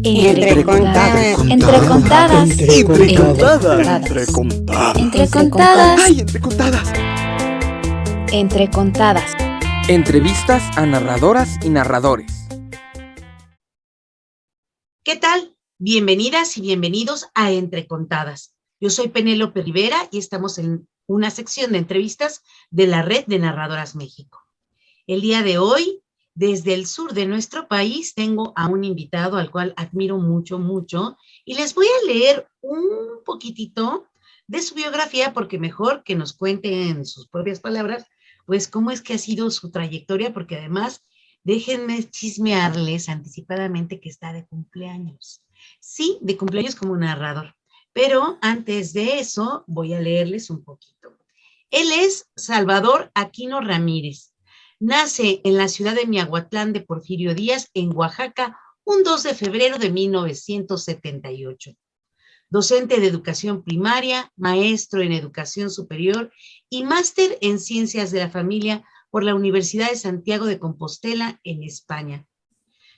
Entre contadas. Entre contadas. Entre contadas. Entre contadas. ¡Ay, entre contadas! Entre contadas. Entrevistas a narradoras y narradores. ¿Qué tal? Bienvenidas y bienvenidos a Entre Contadas. Yo soy Penélope Rivera y estamos en una sección de entrevistas de la Red de Narradoras México. El día de hoy, desde el sur de nuestro país, tengo a un invitado al cual admiro mucho, mucho, y les voy a leer un poquitito de su biografía, porque mejor que nos cuente en sus propias palabras, pues cómo es que ha sido su trayectoria, porque además, déjenme chismearles anticipadamente que está de cumpleaños. Sí, de cumpleaños como narrador. Pero antes de eso, voy a leerles un poquito. Él es Salvador Aquino Ramírez. Nace en la ciudad de Miahuatlán de Porfirio Díaz, en Oaxaca, un 2 de febrero de 1978. Docente de educación primaria, maestro en educación superior y máster en ciencias de la familia por la Universidad de Santiago de Compostela, en España.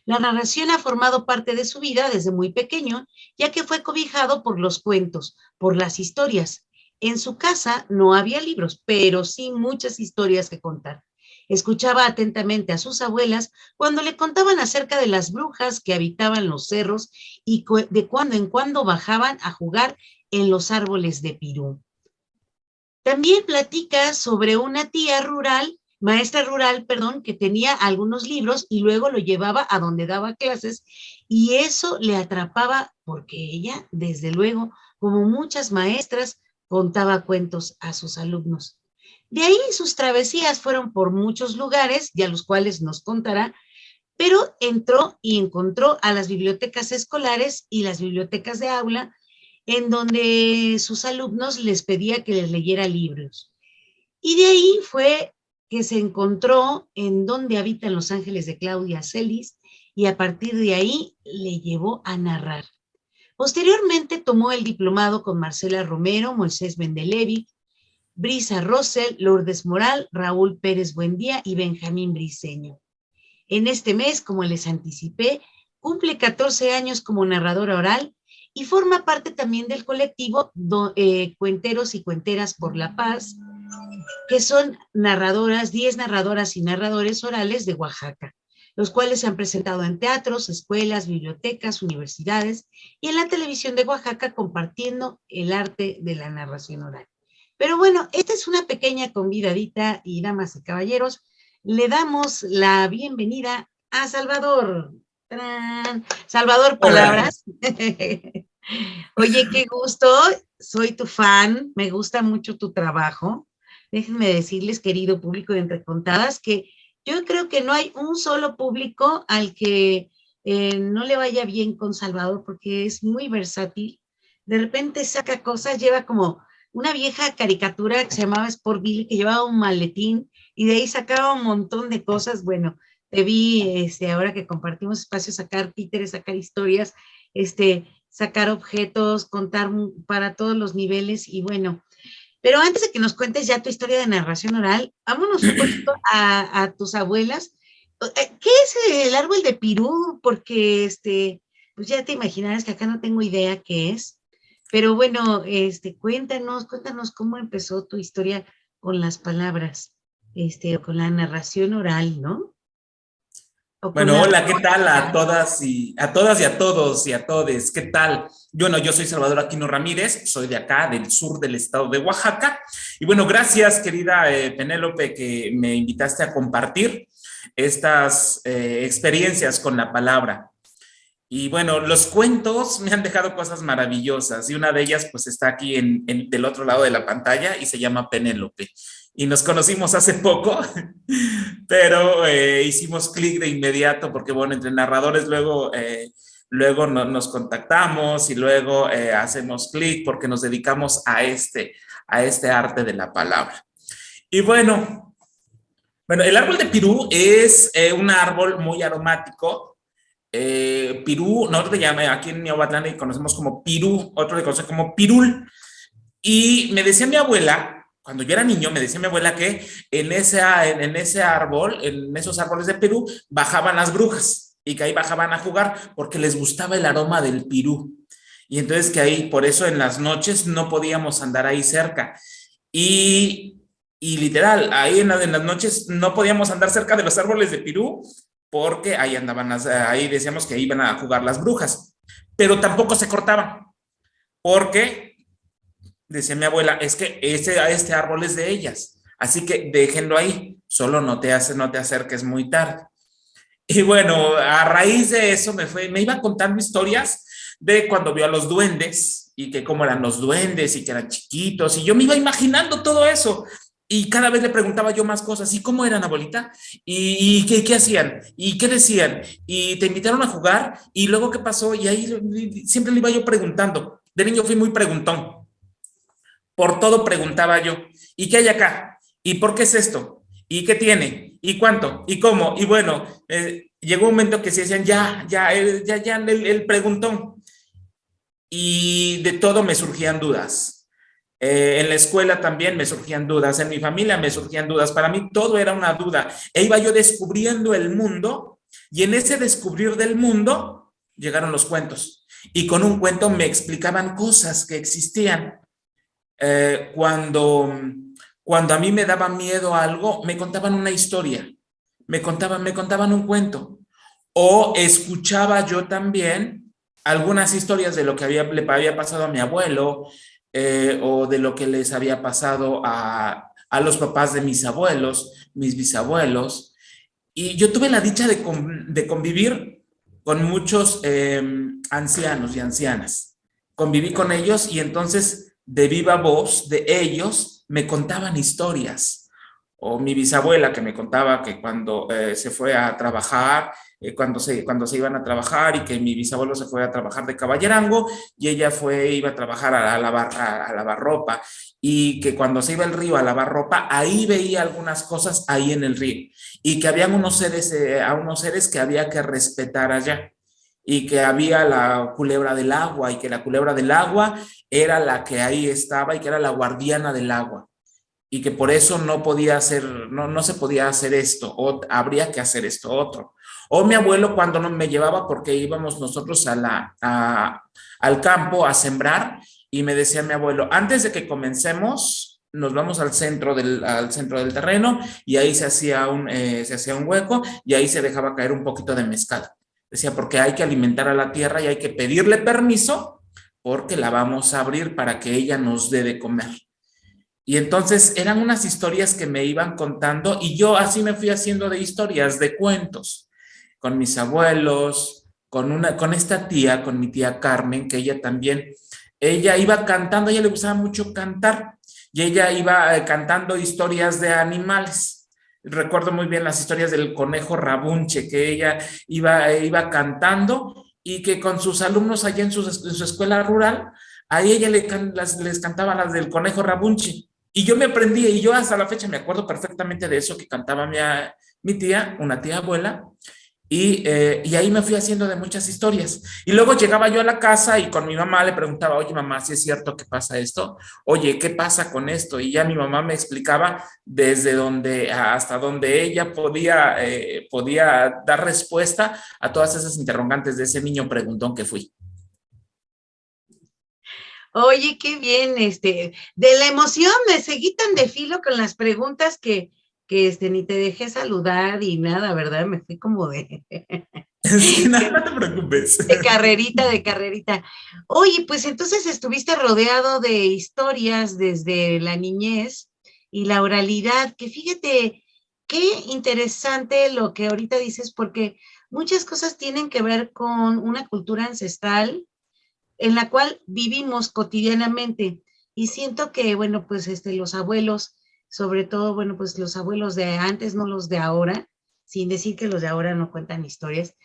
La narración ha formado parte de su vida desde muy pequeño, ya que fue cobijado por los cuentos, por las historias. En su casa no había libros, pero sí muchas historias que contar. Escuchaba atentamente a sus abuelas cuando le contaban acerca de las brujas que habitaban los cerros y de cuando en cuando bajaban a jugar en los árboles de pirú. También platica sobre una tía rural, maestra rural, perdón, que tenía algunos libros y luego lo llevaba a donde daba clases y eso le atrapaba porque ella, desde luego, como muchas maestras, contaba cuentos a sus alumnos. De ahí sus travesías fueron por muchos lugares, y a los cuales nos contará, pero entró y encontró a las bibliotecas escolares y las bibliotecas de aula, en donde sus alumnos les pedía que les leyera libros. Y de ahí fue que se encontró en Donde habitan los ángeles de Claudia Celis, y a partir de ahí le llevó a narrar. Posteriormente tomó el diplomado con Marcela Romero, Moisés Mendelevic, Brisa Rosell, Lourdes Moral, Raúl Pérez Buendía y Benjamín Briceño. En este mes, como les anticipé, cumple 14 años como narradora oral y forma parte también del colectivo Cuenteros y Cuenteras por la Paz, que son 10 narradoras y narradores orales de Oaxaca, los cuales se han presentado en teatros, escuelas, bibliotecas, universidades y en la televisión de Oaxaca compartiendo el arte de la narración oral. Pero bueno, esta es una pequeña convidadita y damas y caballeros, le damos la bienvenida a Salvador. ¡Tarán! Salvador, palabras. Oye, qué gusto, soy tu fan, me gusta mucho tu trabajo. Déjenme decirles, querido público de Entre Contadas, que yo creo que no hay un solo público al que no le vaya bien con Salvador, porque es muy versátil. De repente saca cosas, lleva como una vieja caricatura que se llamaba Sportville, que llevaba un maletín y de ahí sacaba un montón de cosas. Bueno, te vi ahora que compartimos espacios, sacar títeres, sacar historias, sacar objetos, contar para todos los niveles y bueno. Pero antes de que nos cuentes ya tu historia de narración oral, vámonos un poquito a tus abuelas. ¿Qué es el árbol de pirú? Porque pues ya te imaginarás que acá no tengo idea qué es. Pero bueno, cuéntanos cómo empezó tu historia con las palabras, o con la narración oral, ¿no? Bueno, hola, ¿qué tal a todas y a todos y a todes? ¿Qué tal? Yo soy Salvador Aquino Ramírez, soy de acá, del sur del estado de Oaxaca. Y bueno, gracias, querida Penélope, que me invitaste a compartir estas experiencias con la palabra. Y bueno, los cuentos me han dejado cosas maravillosas y una de ellas pues está aquí del otro lado de la pantalla y se llama Penélope. Y nos conocimos hace poco, pero hicimos clic de inmediato porque bueno, entre narradores luego nos contactamos y luego hacemos clic porque nos dedicamos a este arte de la palabra. Y bueno, el árbol de pirú es un árbol muy aromático. Pirú, nosotros le llamamos aquí en Miahuatlán y conocemos como pirú, otro le conoce como pirul. Y me decía mi abuela, cuando yo era niño, me decía mi abuela que en ese árbol, en esos árboles de Perú, bajaban las brujas. y que ahí bajaban a jugar porque les gustaba el aroma del pirú. Y entonces que ahí, por eso en las noches no podíamos andar ahí cerca. Y literal, ahí en las noches no podíamos andar cerca de los árboles de pirú porque ahí andaban, ahí decíamos que iban a jugar las brujas. Pero tampoco se cortaban porque, decía mi abuela, es que este árbol es de ellas. Así que déjenlo ahí, solo no te acerques muy tarde. Y bueno, a raíz de eso me iba contando historias de cuando vio a los duendes y que cómo eran los duendes y que eran chiquitos, y yo me iba imaginando todo eso. Y cada vez le preguntaba yo más cosas. ¿Y cómo eran, abuelita? ¿Y qué hacían? ¿Y qué decían? ¿Y te invitaron a jugar? ¿Y luego qué pasó? Y ahí siempre le iba yo preguntando. De niño fui muy preguntón. Por todo preguntaba yo. ¿Y qué hay acá? ¿Y por qué es esto? ¿Y qué tiene? ¿Y cuánto? ¿Y cómo? Y bueno, llegó un momento que se decían, ya, el preguntón. Y de todo me surgían dudas. En la escuela también me surgían dudas, en mi familia me surgían dudas, para mí todo era una duda. E iba yo descubriendo el mundo, y en ese descubrir del mundo llegaron los cuentos. Y con un cuento me explicaban cosas que existían. Cuando a mí me daba miedo algo, me contaban una historia, me contaban un cuento, o escuchaba yo también algunas historias de lo que le había pasado a mi abuelo, o de lo que les había pasado a los papás de mis abuelos, mis bisabuelos. Y yo tuve la dicha de convivir con muchos ancianos y ancianas. Conviví con ellos y entonces de viva voz de ellos me contaban historias. O mi bisabuela que me contaba que cuando se fue a trabajar, cuando se iban a trabajar, y que mi bisabuelo se fue a trabajar de caballerango y ella iba a trabajar a lavar ropa, y que cuando se iba al río a lavar ropa, ahí veía algunas cosas ahí en el río, y que habían unos seres que había que respetar allá, y que había la culebra del agua, y que la culebra del agua era la que ahí estaba y que era la guardiana del agua, y que por eso no se podía hacer esto, o habría que hacer esto otro. O mi abuelo cuando no me llevaba, porque íbamos nosotros al campo a sembrar, y me decía mi abuelo, antes de que comencemos, nos vamos al centro del terreno, y ahí se hacía un hueco, y ahí se dejaba caer un poquito de mezcal. Decía, porque hay que alimentar a la tierra y hay que pedirle permiso, porque la vamos a abrir para que ella nos dé de comer. Y entonces eran unas historias que me iban contando, y yo así me fui haciendo de historias, de cuentos, con mis abuelos, con esta tía, con mi tía Carmen, que ella iba cantando, a ella le gustaba mucho cantar, y ella iba cantando historias de animales. Recuerdo muy bien las historias del conejo Rabunche, que ella iba cantando, y que con sus alumnos allá en su escuela rural, a ella les cantaba las del conejo Rabunche. Y yo me aprendí, y yo hasta la fecha me acuerdo perfectamente de eso que cantaba mi tía, una tía abuela, y ahí me fui haciendo de muchas historias. Y luego llegaba yo a la casa y con mi mamá le preguntaba, oye mamá, ¿sí es cierto que pasa esto? Oye, ¿qué pasa con esto? Y ya mi mamá me explicaba hasta donde ella podía dar respuesta a todas esas interrogantes de ese niño preguntón que fui. Oye, qué bien, de la emoción me seguí tan de filo con las preguntas que ni te dejé saludar y nada, ¿verdad? Me fui como de... Sí, no te preocupes. De carrerita. Oye, pues entonces estuviste rodeado de historias desde la niñez y la oralidad, que fíjate, qué interesante lo que ahorita dices, porque muchas cosas tienen que ver con una cultura ancestral en la cual vivimos cotidianamente. Y siento que, bueno, pues los abuelos, sobre todo, bueno, pues los abuelos de antes, no los de ahora, sin decir que los de ahora no cuentan historias,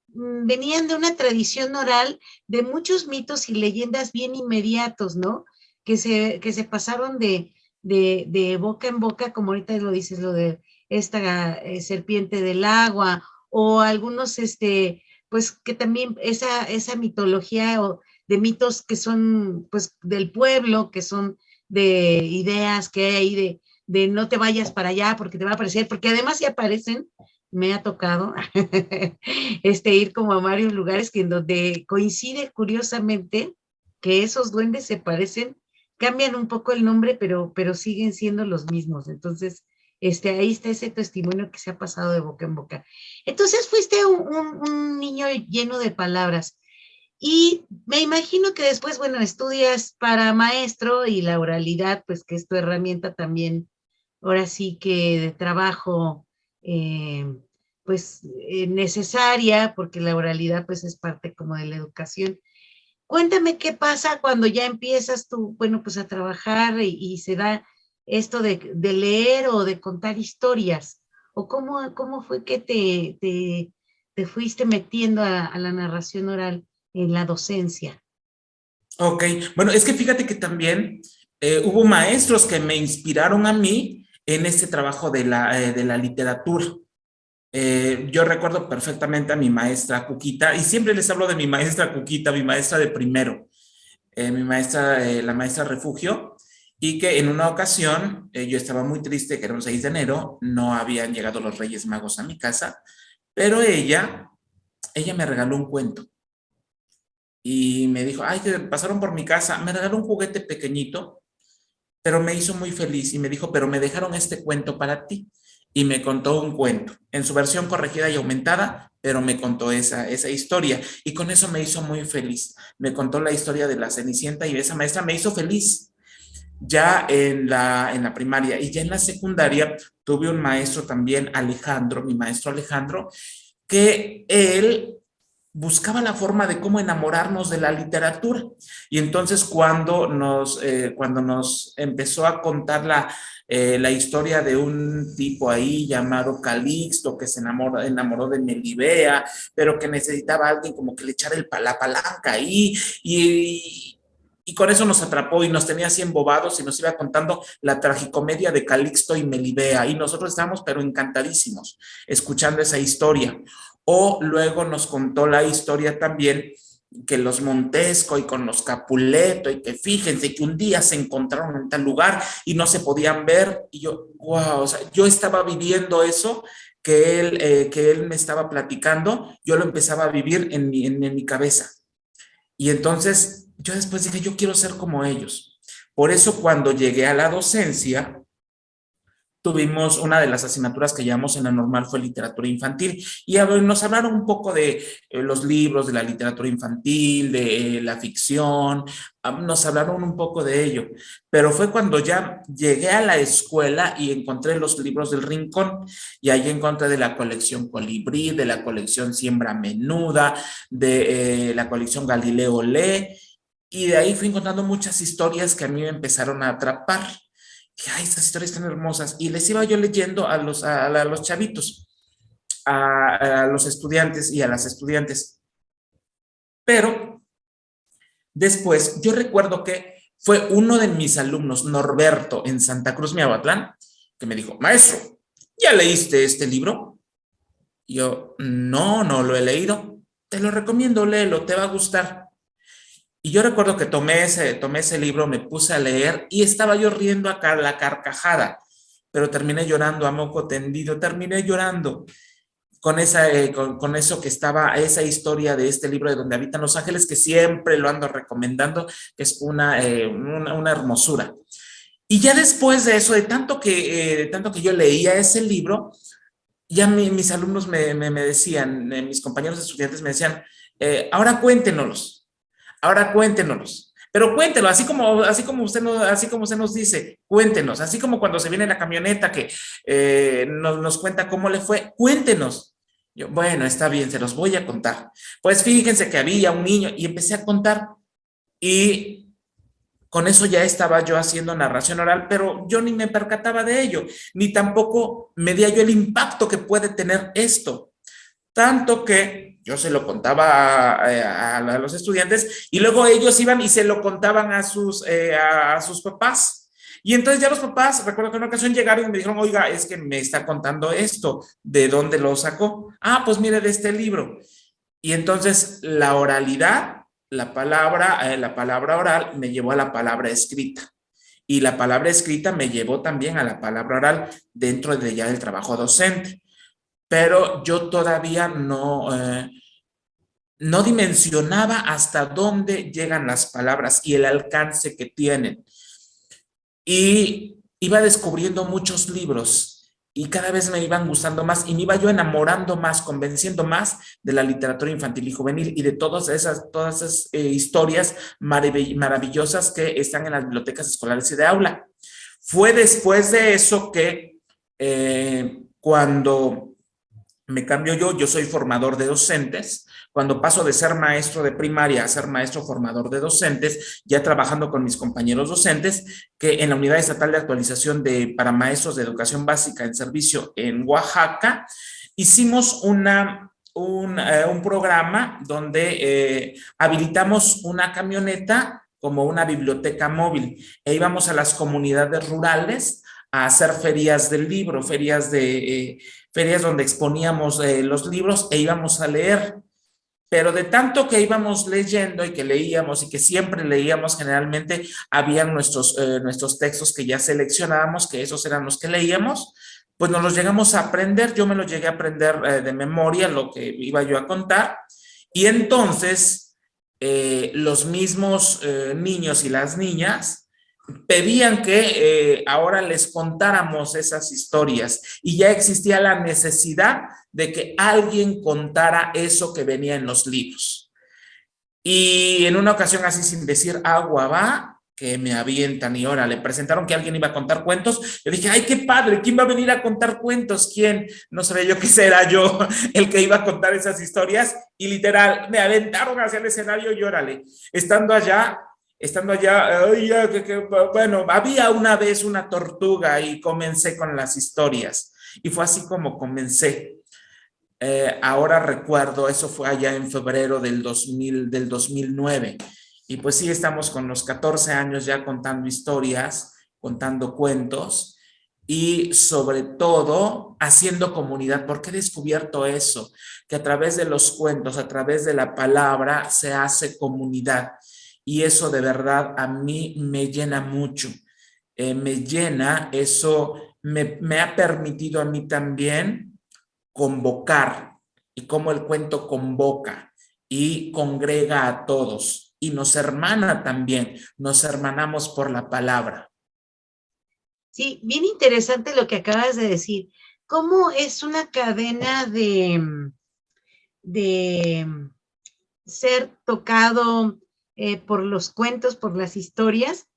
venían de una tradición oral de muchos mitos y leyendas bien inmediatos, ¿no? Que se pasaron de boca en boca, como ahorita lo dices, lo de esta serpiente del agua, o algunos, pues que también esa mitología o de mitos que son pues del pueblo, que son de ideas que hay de no te vayas para allá porque te va a aparecer, porque además sí aparecen, me ha tocado ir como a varios lugares que en donde coincide curiosamente que esos duendes se parecen, cambian un poco el nombre, pero siguen siendo los mismos. Entonces, ahí está ese testimonio que se ha pasado de boca en boca. Entonces, fuiste un niño lleno de palabras. Y me imagino que después, bueno, estudias para maestro y la oralidad, pues que es tu herramienta también, ahora sí que de trabajo, eh, pues necesaria, porque la oralidad pues es parte como de la educación. Cuéntame qué pasa cuando ya empiezas tú, bueno, pues a trabajar y se da esto de leer o de contar historias, o cómo fue que te fuiste metiendo a la narración oral en la docencia. Ok, bueno, es que fíjate que también hubo maestros que me inspiraron a mí en este trabajo de la literatura. Yo recuerdo perfectamente a mi maestra Cuquita, y siempre les hablo de mi maestra Cuquita, mi maestra de primero, mi maestra, la maestra Refugio, y que en una ocasión yo estaba muy triste, que era un 6 de enero, no habían llegado los Reyes Magos a mi casa, pero ella me regaló un cuento y me dijo, ay, que pasaron por mi casa, me regaló un juguete pequeñito, pero me hizo muy feliz y me dijo, pero me dejaron este cuento para ti. Y me contó un cuento, en su versión corregida y aumentada, pero me contó esa historia. Y con eso me hizo muy feliz. Me contó la historia de la Cenicienta y esa maestra me hizo feliz ya en la primaria. Y ya en la secundaria tuve un maestro también, Alejandro, mi maestro Alejandro, que él buscaba la forma de cómo enamorarnos de la literatura. Y entonces cuando nos empezó a contar la historia de un tipo ahí llamado Calixto, que se enamoró de Melibea, pero que necesitaba a alguien como que le echara la palanca ahí, y con eso nos atrapó y nos tenía así embobados y nos iba contando la tragicomedia de Calixto y Melibea, y nosotros estábamos pero encantadísimos escuchando esa historia. O luego nos contó la historia también que los Montesco y con los Capuleto, y que fíjense que un día se encontraron en tal lugar y no se podían ver, y yo, wow, o sea, yo estaba viviendo eso que él me estaba platicando, yo lo empezaba a vivir en mi cabeza. Y entonces yo después dije, yo quiero ser como ellos. Por eso cuando llegué a la docencia, tuvimos una de las asignaturas que llevamos en la normal fue literatura infantil, y nos hablaron un poco de los libros de la literatura infantil, de la ficción, nos hablaron un poco de ello, pero fue cuando ya llegué a la escuela y encontré los libros del Rincón, y ahí encontré de la colección Colibrí, de la colección Siembra Menuda, de la colección Galileo Lee, y de ahí fui encontrando muchas historias que a mí me empezaron a atrapar. Que, ay, estas historias tan hermosas, y les iba yo leyendo a los chavitos, a los estudiantes y a las estudiantes. Pero después yo recuerdo que fue uno de mis alumnos, Norberto, en Santa Cruz, Miahuatlán, que me dijo, maestro, ¿ya leíste este libro? Y yo, no lo he leído. Te lo recomiendo, léelo, te va a gustar. Y yo recuerdo que tomé ese libro, me puse a leer y estaba yo riendo acá la carcajada, pero terminé llorando a moco tendido, terminé llorando con eso que estaba, esa historia de este libro de Donde habitan los ángeles, que siempre lo ando recomendando, que es una hermosura. Y ya después de eso, de tanto que yo leía ese libro, ya mis alumnos me decían, mis compañeros estudiantes me decían, ahora cuéntenos, pero cuéntenos, así como usted nos dice, cuéntenos, así como cuando se viene la camioneta que nos cuenta cómo le fue, cuéntenos. Yo, bueno, está bien, se los voy a contar. Pues fíjense que había un niño y empecé a contar, y con eso ya estaba yo haciendo narración oral, pero yo ni me percataba de ello, ni tampoco medía yo el impacto que puede tener esto. Tanto que yo se lo contaba a los estudiantes, y luego ellos iban y se lo contaban a sus papás. Y entonces ya los papás, recuerdo que en una ocasión llegaron y me dijeron, oiga, es que me está contando esto, ¿de dónde lo sacó? Ah, pues mire, de este libro. Y entonces la oralidad, la palabra oral me llevó a la palabra escrita. Y la palabra escrita me llevó también a la palabra oral dentro de ya del trabajo docente. pero yo todavía no dimensionaba hasta dónde llegan las palabras y el alcance que tienen. Y iba descubriendo muchos libros y cada vez me iban gustando más y me iba yo enamorando más, convenciendo más de la literatura infantil y juvenil y de todas esas historias maravillosas que están en las bibliotecas escolares y de aula. Fue después de eso que cuando me cambio yo soy formador de docentes. Cuando paso de ser maestro de primaria a ser maestro formador de docentes, ya trabajando con mis compañeros docentes, que en la Unidad Estatal de Actualización para Maestros de Educación Básica en Servicio en Oaxaca, hicimos un programa donde habilitamos una camioneta como una biblioteca móvil e íbamos a las comunidades rurales a hacer ferias del libro, ferias donde exponíamos los libros e íbamos a leer. Pero de tanto que íbamos leyendo y que leíamos y que siempre leíamos, generalmente habían nuestros textos que ya seleccionábamos, que esos eran los que leíamos, pues nos los llegamos a aprender. Yo me los llegué a aprender de memoria, lo que iba yo a contar. Y entonces los mismos niños y las niñas pedían que ahora les contáramos esas historias y ya existía la necesidad de que alguien contara eso que venía en los libros. Y en una ocasión así sin decir agua va, que me avientan y ahora le presentaron que alguien iba a contar cuentos. Yo dije, ay, qué padre, ¿quién va a venir a contar cuentos? ¿Quién? No sabía yo que era yo el que iba a contar esas historias y literal me aventaron hacia el escenario y órale, estando allá, bueno, había una vez una tortuga y comencé con las historias y fue así como comencé. Ahora recuerdo, eso fue allá en febrero del 2009 y pues sí, estamos con los 14 años ya contando historias, contando cuentos y sobre todo haciendo comunidad, porque he descubierto eso, que a través de los cuentos, a través de la palabra se hace comunidad. Y eso de verdad a mí me llena mucho, me llena, eso me ha permitido a mí también convocar y cómo el cuento convoca y congrega a todos y nos hermana también, nos hermanamos por la palabra. Sí, bien interesante lo que acabas de decir. ¿Cómo es una cadena de ser tocado por los cuentos, por las historias,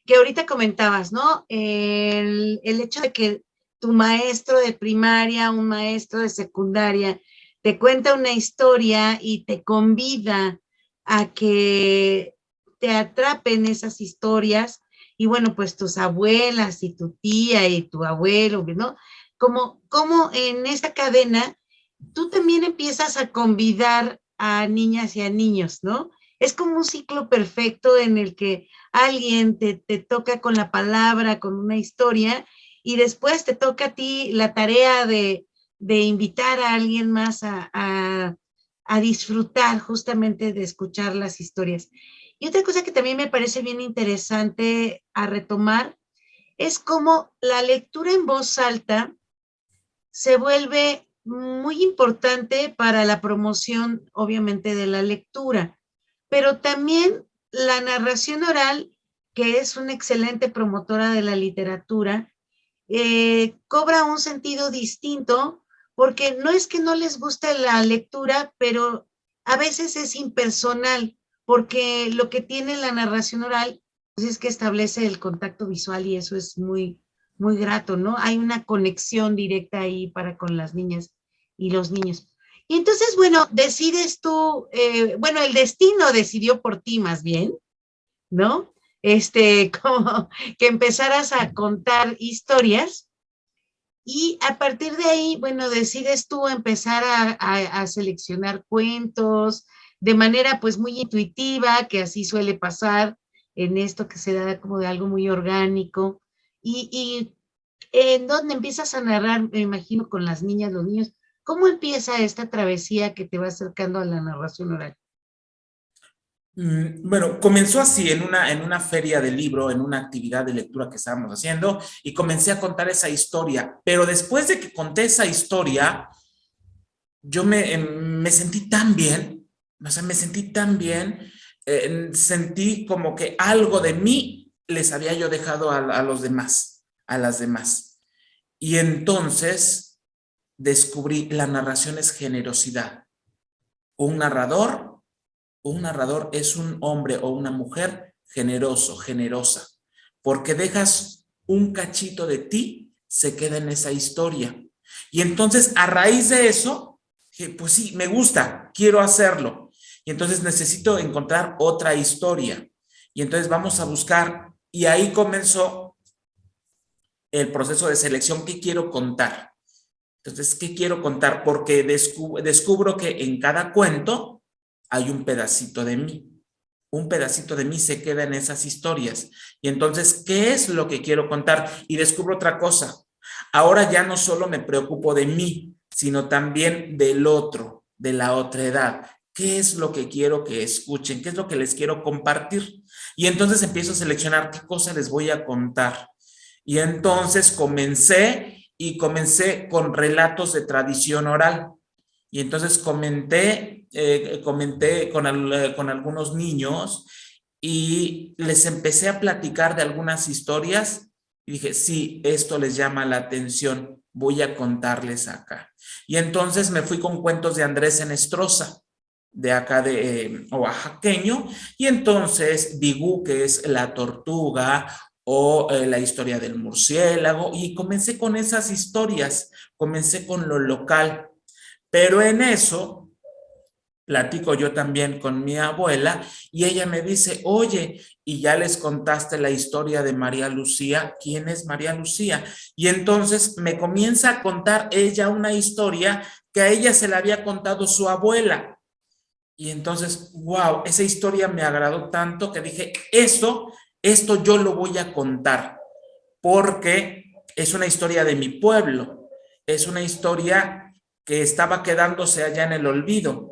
que ahorita comentabas, ¿no? El hecho de que tu maestro de primaria, un maestro de secundaria, te cuenta una historia y te convida a que te atrapen esas historias, y bueno, pues tus abuelas y tu tía y tu abuelo, ¿no? Como en esta cadena, tú también empiezas a convidar a niñas y a niños, ¿no? Es como un ciclo perfecto en el que alguien te toca con la palabra, con una historia, y después te toca a ti la tarea de invitar a alguien más a disfrutar justamente de escuchar las historias. Y otra cosa que también me parece bien interesante a retomar es cómo la lectura en voz alta se vuelve muy importante para la promoción, obviamente, de la lectura, pero también la narración oral, que es una excelente promotora de la literatura, cobra un sentido distinto, porque no es que no les guste la lectura, pero a veces es impersonal, porque lo que tiene la narración oral pues es que establece el contacto visual y eso es muy, muy grato, ¿no? Hay una conexión directa ahí con las niñas y los niños. Y entonces, bueno, decides tú, bueno, el destino decidió por ti más bien, ¿no? Como que empezaras a contar historias y a partir de ahí, bueno, decides tú empezar a seleccionar cuentos de manera pues muy intuitiva, que así suele pasar en esto que se da como de algo muy orgánico y en donde empiezas a narrar, me imagino, con las niñas, los niños. ¿Cómo empieza esta travesía que te va acercando a la narración oral? Bueno, comenzó así en una feria de libro, en una actividad de lectura que estábamos haciendo y comencé a contar esa historia, pero después de que conté esa historia, yo me sentí tan bien, o sea, me sentí tan bien, sentí como que algo de mí les había yo dejado a los demás, a las demás. Y entonces descubrí la narración es generosidad. Un narrador, un narrador es un hombre o una mujer generoso, generosa, porque dejas un cachito de ti, se queda en esa historia. Y entonces a raíz de eso, pues sí, me gusta, quiero hacerlo. Y entonces necesito encontrar otra historia. Y entonces vamos a buscar, y ahí comenzó el proceso de selección. ¿Qué quiero contar? Entonces, ¿qué quiero contar? Porque descubro que en cada cuento hay un pedacito de mí. Un pedacito de mí se queda en esas historias. Y entonces, ¿qué es lo que quiero contar? Y descubro otra cosa. Ahora ya no solo me preocupo de mí, sino también del otro, de la otra edad. ¿Qué es lo que quiero que escuchen? ¿Qué es lo que les quiero compartir? Y entonces empiezo a seleccionar qué cosa les voy a contar. Y entonces comencé con relatos de tradición oral. Y entonces comenté con algunos niños y les empecé a platicar de algunas historias y dije, sí, esto les llama la atención, voy a contarles acá. Y entonces me fui con cuentos de Andrés Enestrosa, de acá de oaxaqueño, y entonces Bigú, que es la tortuga, o la historia del murciélago, y comencé con esas historias, comencé con lo local, pero en eso platico yo también con mi abuela y ella me dice, oye, ¿y ya les contaste la historia de María Lucía? ¿Quién es María Lucía? Y entonces me comienza a contar ella una historia que a ella se la había contado su abuela. Y entonces, wow, esa historia me agradó tanto que dije, esto yo lo voy a contar, porque es una historia de mi pueblo, es una historia que estaba quedándose allá en el olvido.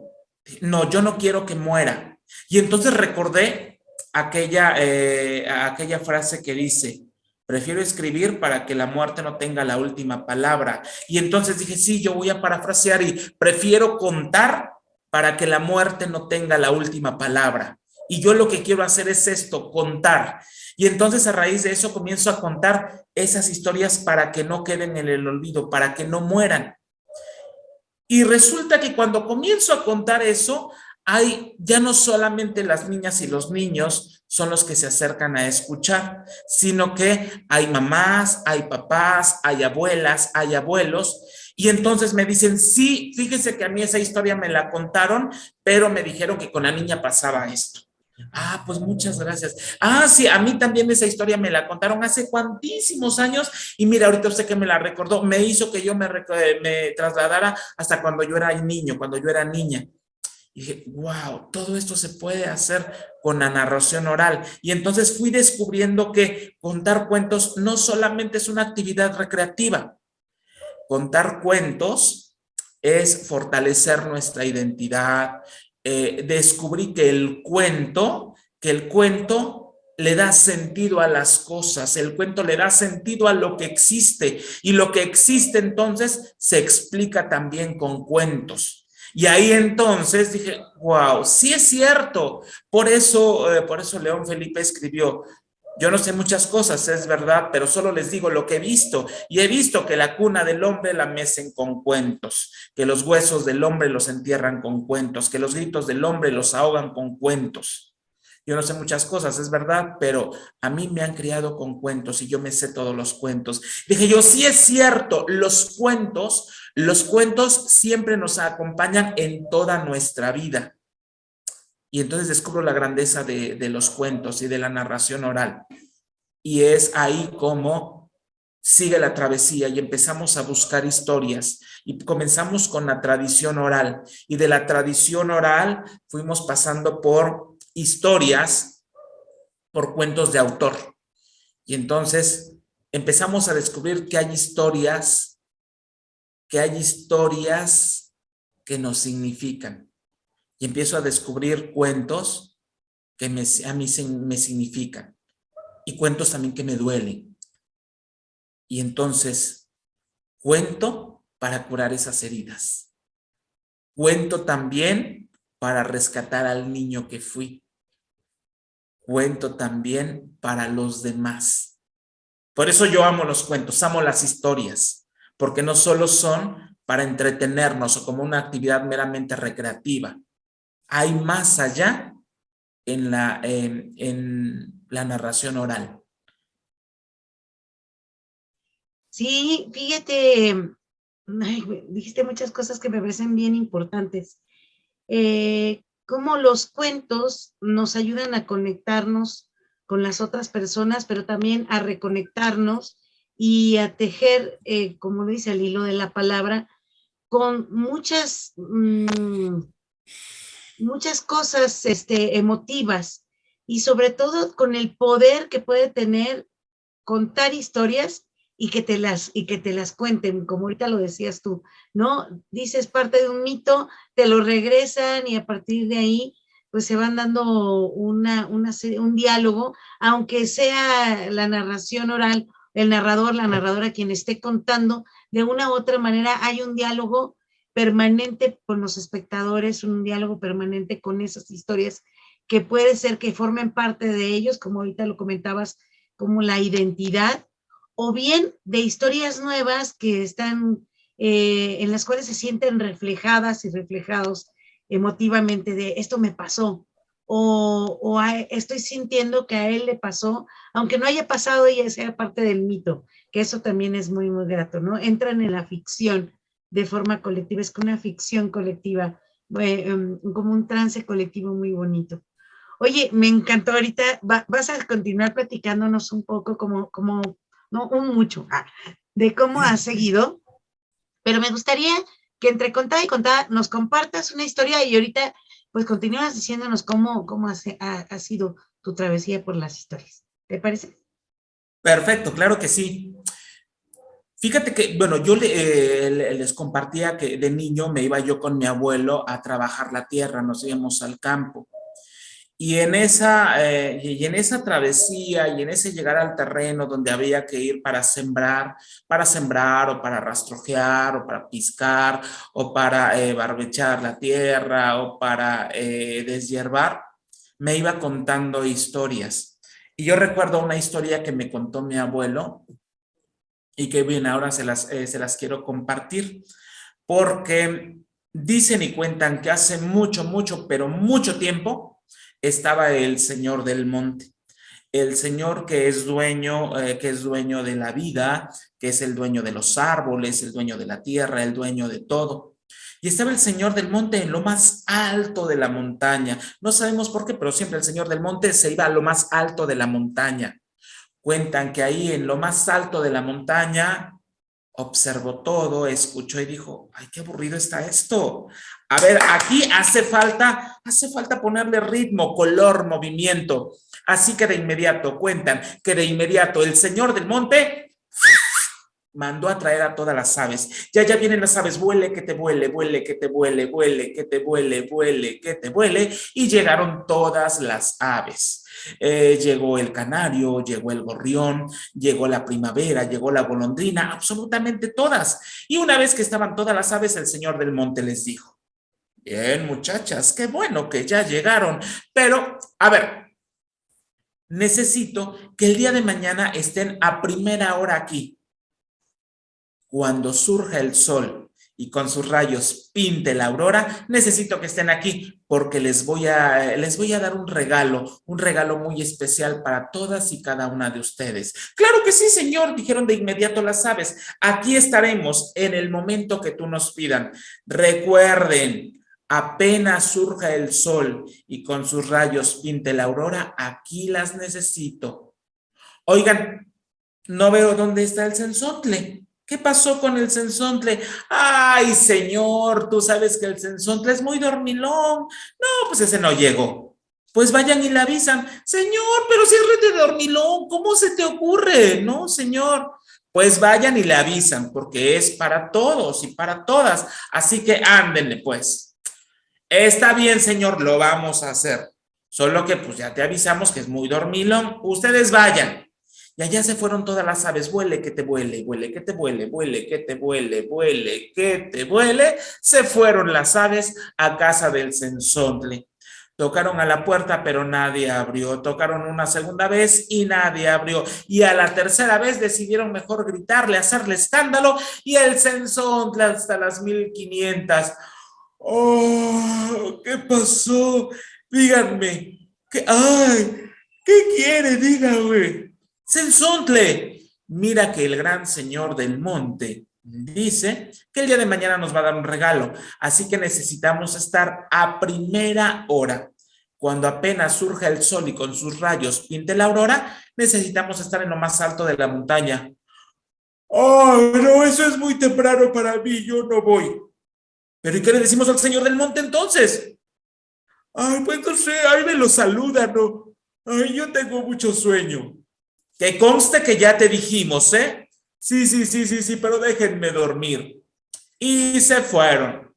No, yo no quiero que muera. Y entonces recordé aquella frase que dice, prefiero escribir para que la muerte no tenga la última palabra. Y entonces dije, sí, yo voy a parafrasear y prefiero contar para que la muerte no tenga la última palabra. Y yo lo que quiero hacer es esto, contar. Y entonces a raíz de eso comienzo a contar esas historias para que no queden en el olvido, para que no mueran. Y resulta que cuando comienzo a contar eso, hay ya no solamente las niñas y los niños son los que se acercan a escuchar, sino que hay mamás, hay papás, hay abuelas, hay abuelos. Y entonces me dicen, sí, fíjese que a mí esa historia me la contaron, pero me dijeron que con la niña pasaba esto. Ah, pues muchas gracias. Ah, sí, a mí también esa historia me la contaron hace cuantísimos años y mira, ahorita usted que me la recordó, me hizo que yo me trasladara hasta cuando yo era niño, cuando yo era niña. Y dije, wow, todo esto se puede hacer con la narración oral. Y entonces fui descubriendo que contar cuentos no solamente es una actividad recreativa, contar cuentos es fortalecer nuestra identidad. Descubrí que el cuento le da sentido a las cosas, el cuento le da sentido a lo que existe y lo que existe entonces se explica también con cuentos. Y ahí entonces dije, wow, sí es cierto. Por eso León Felipe escribió, yo no sé muchas cosas, es verdad, pero solo les digo lo que he visto. Y he visto que la cuna del hombre la mecen con cuentos, que los huesos del hombre los entierran con cuentos, que los gritos del hombre los ahogan con cuentos. Yo no sé muchas cosas, es verdad, pero a mí me han criado con cuentos y yo me sé todos los cuentos. Dije yo, sí es cierto, los cuentos siempre nos acompañan en toda nuestra vida. Y entonces descubro la grandeza de los cuentos y de la narración oral. Y es ahí como sigue la travesía y empezamos a buscar historias y comenzamos con la tradición oral. Y de la tradición oral fuimos pasando por historias, por cuentos de autor. Y entonces empezamos a descubrir que hay historias que nos significan. Y empiezo a descubrir cuentos que a mí me significan y cuentos también que me duelen. Y entonces cuento para curar esas heridas. Cuento también para rescatar al niño que fui. Cuento también para los demás. Por eso yo amo los cuentos, amo las historias, porque no solo son para entretenernos o como una actividad meramente recreativa. Hay más allá en la narración oral. Sí, fíjate, dijiste muchas cosas que me parecen bien importantes. Cómo los cuentos nos ayudan a conectarnos con las otras personas, pero también a reconectarnos y a tejer, como lo dice el hilo de la palabra, con muchas cosas emotivas y sobre todo con el poder que puede tener contar historias y que te las cuenten, como ahorita lo decías tú, ¿no? Dices parte de un mito, te lo regresan y a partir de ahí pues se van dando un diálogo, aunque sea la narración oral, el narrador, la narradora quien esté contando, de una u otra manera hay un diálogo permanente con los espectadores, un diálogo permanente con esas historias que puede ser que formen parte de ellos, como ahorita lo comentabas, como la identidad, o bien de historias nuevas que están, en las cuales se sienten reflejadas y reflejados emotivamente de esto me pasó, o estoy sintiendo que a él le pasó, aunque no haya pasado y sea parte del mito, que eso también es muy, muy grato, ¿no? Entran en la ficción de forma colectiva, es como una ficción colectiva, como un trance colectivo muy bonito. Oye, me encantó ahorita, vas a continuar platicándonos un poco no mucho, de cómo has seguido, pero me gustaría que entre contada y contada nos compartas una historia y ahorita pues continúas diciéndonos cómo ha sido tu travesía por las historias. ¿Te parece? Perfecto, claro que sí. Fíjate que, bueno, yo les compartía que de niño me iba yo con mi abuelo a trabajar la tierra, nos íbamos al campo. Y en esa travesía y en ese llegar al terreno donde había que ir para sembrar o para rastrojear o para piscar o para barbechar la tierra o para deshiervar, me iba contando historias. Y yo recuerdo una historia que me contó mi abuelo y que bien, ahora se las quiero compartir, porque dicen y cuentan que hace mucho, pero mucho tiempo estaba el señor del monte, el señor que es dueño de la vida, que es el dueño de los árboles, el dueño de la tierra, el dueño de todo. Y estaba el señor del monte en lo más alto de la montaña. No sabemos por qué, pero siempre el señor del monte se iba a lo más alto de la montaña. Cuentan que ahí en lo más alto de la montaña observó todo, escuchó y dijo, ay, qué aburrido está esto. A ver, aquí hace falta ponerle ritmo, color, movimiento. Así que de inmediato, cuentan que de inmediato el señor del monte mandó a traer a todas las aves. Ya vienen las aves, vuele, que te vuele, vuele, que te vuele, vuele, que te vuele, vuele, que te vuele. Y llegaron todas las aves. Llegó el canario, llegó el gorrión, llegó la primavera, llegó la golondrina, absolutamente todas. Y una vez que estaban todas las aves, el señor del monte les dijo, bien, muchachas, qué bueno que ya llegaron, pero, a ver, necesito que el día de mañana estén a primera hora aquí. Cuando surja el sol y con sus rayos pinte la aurora, necesito que estén aquí porque les voy a dar un regalo muy especial para todas y cada una de ustedes. Claro que sí, señor, dijeron de inmediato las aves. Aquí estaremos en el momento que tú nos pidan. Recuerden, apenas surja el sol y con sus rayos pinte la aurora, aquí las necesito. Oigan, no veo dónde está el cenzontle. ¿Qué pasó con el cenzontle? Ay, señor, tú sabes que el cenzontle es muy dormilón. No, pues ese no llegó. Pues vayan y le avisan. Señor, pero si es red de dormilón, ¿cómo se te ocurre? No, señor. Pues vayan y le avisan, porque es para todos y para todas. Así que ándenle, pues. Está bien, señor, lo vamos a hacer. Solo que pues ya te avisamos que es muy dormilón. Ustedes vayan. Y allá se fueron todas las aves, vuele, que te vuele, vuele, que te vuele, vuele, que te vuele, vuele, que te vuele. Se fueron las aves a casa del cenzontle. Tocaron a la puerta, pero nadie abrió. Tocaron una segunda vez y nadie abrió. Y a la tercera vez decidieron mejor gritarle, hacerle escándalo, y el cenzontle hasta las 1500. ¡Oh! ¿Qué pasó? Díganme. ¡Ay! ¿Qué quiere? Dígame. Cenzontle, mira que el gran señor del monte dice que el día de mañana nos va a dar un regalo, así que necesitamos estar a primera hora. Cuando apenas surja el sol y con sus rayos pinte la aurora, necesitamos estar en lo más alto de la montaña. ¡Oh, no, eso es muy temprano para mí, yo no voy! ¿Pero y qué le decimos al señor del monte entonces? Ay, pues no sé, ahí me lo saluda, ¿no? Ay, yo tengo mucho sueño. Que conste que ya te dijimos, ¿eh? Sí, pero déjenme dormir. Y se fueron.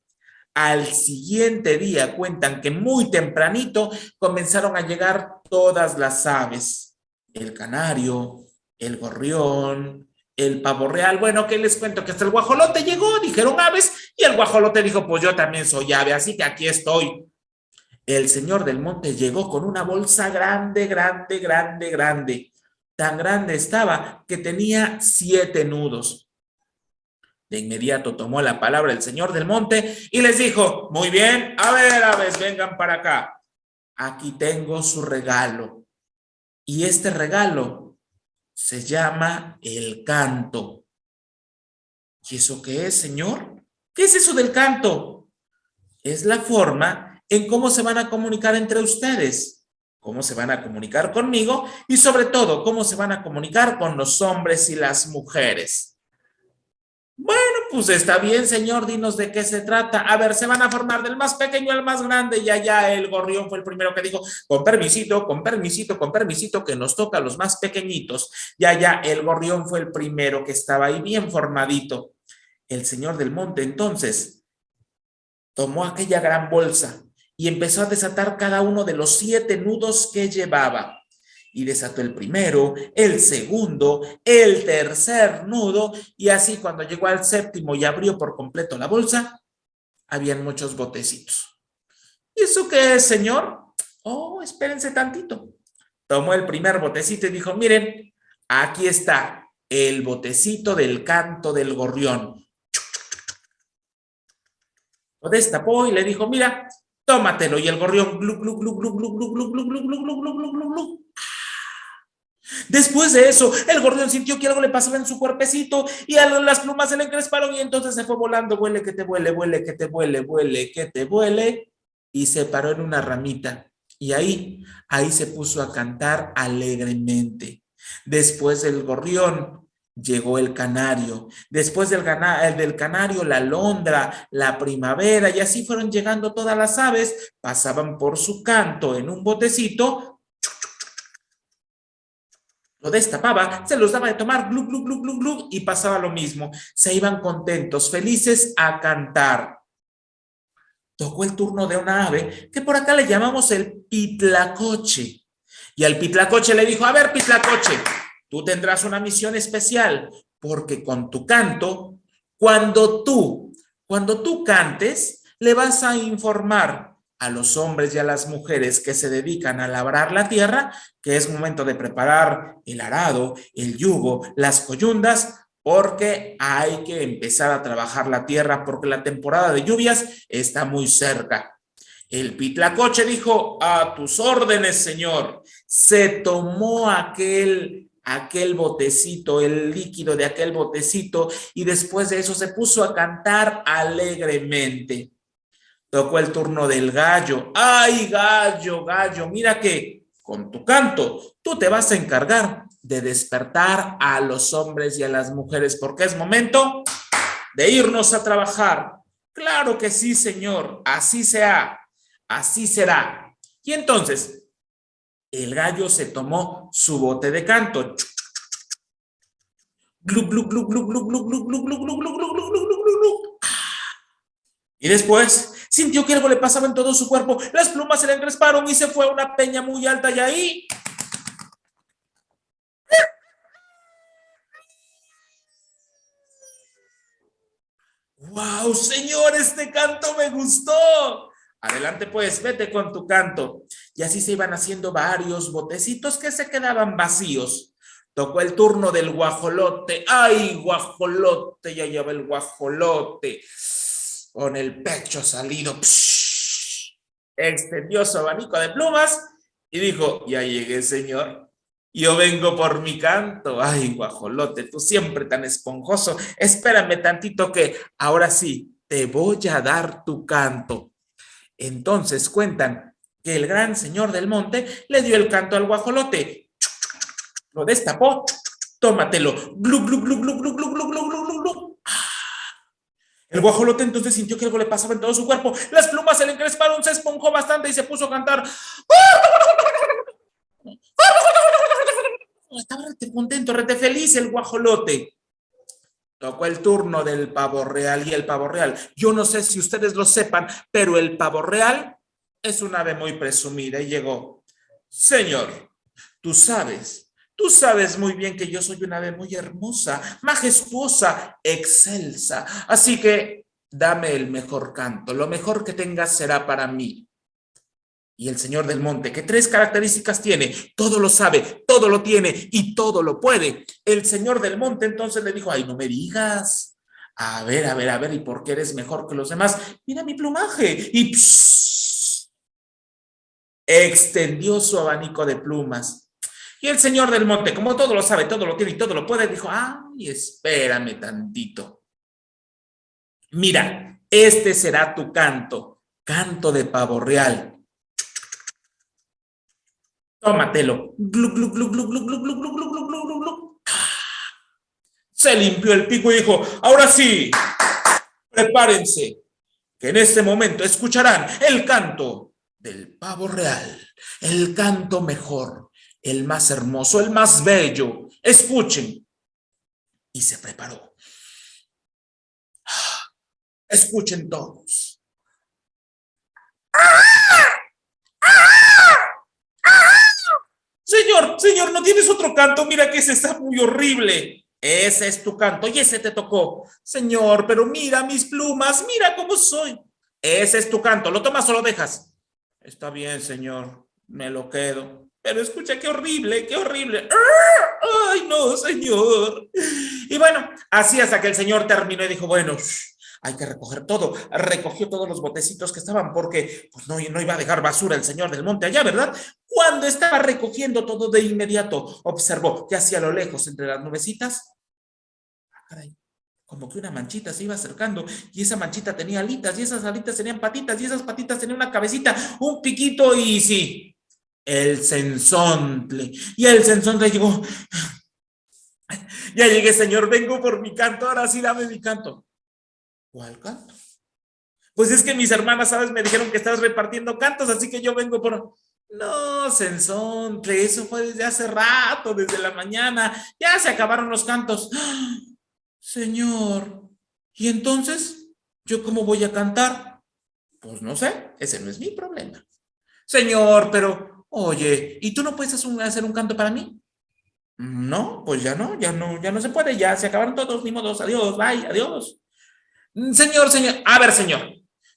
Al siguiente día cuentan que muy tempranito comenzaron a llegar todas las aves. El canario, el gorrión, el pavo real. Bueno, ¿qué les cuento? Que hasta el guajolote llegó, dijeron aves, y el guajolote dijo, pues yo también soy ave, así que aquí estoy. El señor del monte llegó con una bolsa grande, grande, grande, grande. Tan grande estaba que tenía 7 nudos. De inmediato tomó la palabra el señor del monte y les dijo, muy bien, a ver, aves, vengan para acá. Aquí tengo su regalo. Y este regalo se llama el canto. ¿Y eso qué es, señor? ¿Qué es eso del canto? Es la forma en cómo se van a comunicar entre ustedes. Cómo se van a comunicar conmigo y sobre todo, cómo se van a comunicar con los hombres y las mujeres. Bueno, pues está bien, señor, dinos de qué se trata. A ver, se van a formar del más pequeño al más grande, y allá el gorrión fue el primero que dijo, con permisito, con permisito, con permisito, que nos toca a los más pequeñitos. Y allá el gorrión fue el primero que estaba ahí bien formadito. El señor del monte entonces tomó aquella gran bolsa y empezó a desatar cada uno de los 7 nudos que llevaba. Y desató el primero, el segundo, el tercer nudo, y así cuando llegó al séptimo y abrió por completo la bolsa, habían muchos botecitos. ¿Y eso qué es, señor? Oh, espérense tantito. Tomó el primer botecito y dijo, miren, aquí está el botecito del canto del gorrión. Lo destapó y le dijo, mira, tómatelo. Y el gorrión, glu, glu, glu, glu, glu, glu, glu, glu, glu, glu, glu, glu, glu, glu. Después de eso, el gorrión sintió que algo le pasaba en su cuerpecito y las plumas se le encresparon y entonces se fue volando, vuele, que te vuele, vuele, que te vuele, vuele, que te vuele, y se paró en una ramita. Y ahí se puso a cantar alegremente. Después del gorrión llegó el canario, después del canario la alondra, la primavera, y así fueron llegando todas las aves, pasaban por su canto en un botecito, lo destapaba, se los daba de tomar, glu, glu, glu, glu, glu, y pasaba lo mismo. Se iban contentos, felices a cantar. Tocó el turno de una ave que por acá le llamamos el pitlacoche. Y al pitlacoche le dijo, a ver, pitlacoche, tú tendrás una misión especial, porque con tu canto, cuando tú cantes, le vas a informar a los hombres y a las mujeres que se dedican a labrar la tierra que es momento de preparar el arado, el yugo, las coyundas, porque hay que empezar a trabajar la tierra porque la temporada de lluvias está muy cerca. El pitlacoche dijo, a tus órdenes, señor. Se tomó aquel botecito, el líquido de aquel botecito, y después de eso se puso a cantar alegremente. Tocó el turno del gallo. ¡Ay, gallo, gallo! Mira que con tu canto tú te vas a encargar de despertar a los hombres y a las mujeres porque es momento de irnos a trabajar. Claro que sí, señor. Así sea. Así será. Y entonces el gallo se tomó su bote de canto. Glu, glu, glu, glu, glu, glu, glu, glu, glu, glu, glu, glu, glu, glu, glu. Y después sintió que algo le pasaba en todo su cuerpo. Las plumas se le encresparon y se fue a una peña muy alta y ahí ¡Wow, señor! Este canto me gustó. Adelante pues, vete con tu canto. Y así se iban haciendo varios botecitos que se quedaban vacíos. Tocó el turno del guajolote. ¡Ay, guajolote! Ya lleva el guajolote con el pecho salido. ¡Psh! Extendió su abanico de plumas y dijo: ya llegué, señor. Yo vengo por mi canto. Ay, guajolote, tú siempre tan esponjoso. Espérame tantito que ahora sí te voy a dar tu canto. Entonces cuentan que el gran señor del monte le dio el canto al guajolote. Lo destapó. Tómatelo. Glu, glu, glu, glu, glu, glu, glu, glu, glu, glu, glu. El guajolote entonces sintió que algo le pasaba en todo su cuerpo. Las plumas se le encresparon, se esponjó bastante y se puso a cantar. Estaba rete contento, rete feliz el guajolote. Tocó el turno del pavo real y el pavo real. Yo no sé si ustedes lo sepan, pero el pavo real es un ave muy presumida y llegó. Señor, tú sabes muy bien que yo soy una ave muy hermosa, majestuosa, excelsa. Así que dame el mejor canto. Lo mejor que tengas será para mí. Y el señor del monte, que 3 características tiene: todo lo sabe, todo lo tiene y todo lo puede. El señor del monte entonces le dijo: ay, no me digas. A ver, ¿y por qué eres mejor que los demás? Mira mi plumaje. Y extendió su abanico de plumas. Y el señor del monte, como todo lo sabe, todo lo tiene y todo lo puede, dijo: ay, espérame tantito. Mira, este será tu canto, canto de pavo real. Tómatelo. Glu, glu, glu, glu, glu, glu, glu, glu, glu, glu, glu, glu. Se limpió el pico y dijo: ahora sí, prepárense, que en este momento escucharán el canto del pavo real, el canto mejor, el más hermoso, el más bello. Escuchen. Y se preparó. Escuchen todos. Señor, ¿no tienes otro canto? Mira que ese está muy horrible. Ese es tu canto y ese te tocó. Señor, pero mira mis plumas, mira cómo soy. Ese es tu canto, ¿lo tomas o lo dejas? Está bien, señor, me lo quedo. Pero escucha, qué horrible, qué horrible. Ay, no, señor. Y bueno, así hasta que el señor terminó y dijo: bueno, hay que recoger todo. Recogió todos los botecitos que estaban porque pues, no iba a dejar basura el señor del monte allá, ¿verdad? Cuando estaba recogiendo todo, de inmediato observó que hacia lo lejos, entre las nubecitas, caray, como que una manchita se iba acercando, y esa manchita tenía alitas, y esas alitas tenían patitas, y esas patitas tenían una cabecita, un piquito, y sí, el censontle. Y el censontle llegó: ya llegué, señor, vengo por mi canto, ahora sí dame mi canto. ¿Cuál canto? Pues es que mis hermanas, ¿sabes? Me dijeron que estás repartiendo cantos, así que yo vengo por... No, censontle, eso fue desde hace rato, desde la mañana, ya se acabaron los cantos. ¡Ah! Señor, ¿y entonces yo cómo voy a cantar? Pues no sé, ese no es mi problema. Señor, pero, oye, ¿y tú no puedes hacer un canto para mí? No, pues ya no se puede, ya se acabaron todos, ni modos, adiós, bye, adiós. Señor, a ver, señor,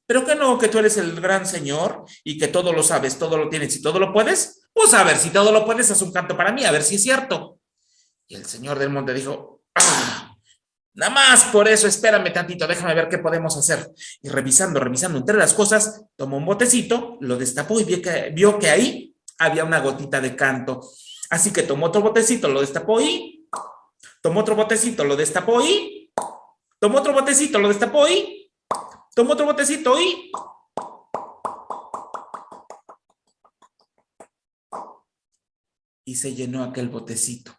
pero que no, que tú eres el gran señor y que todo lo sabes, todo lo tienes y todo lo puedes. Pues a ver, si todo lo puedes, haz un canto para mí, a ver si es cierto. Y el señor del monte dijo: nada más por eso, espérame tantito, déjame ver qué podemos hacer. Y revisando entre las cosas, tomó un botecito, lo destapó y vio que ahí había una gotita de canto. Así que tomó otro botecito, lo destapó y tomó otro botecito, lo destapó y tomó otro botecito, lo destapó y tomó otro botecito y se llenó aquel botecito.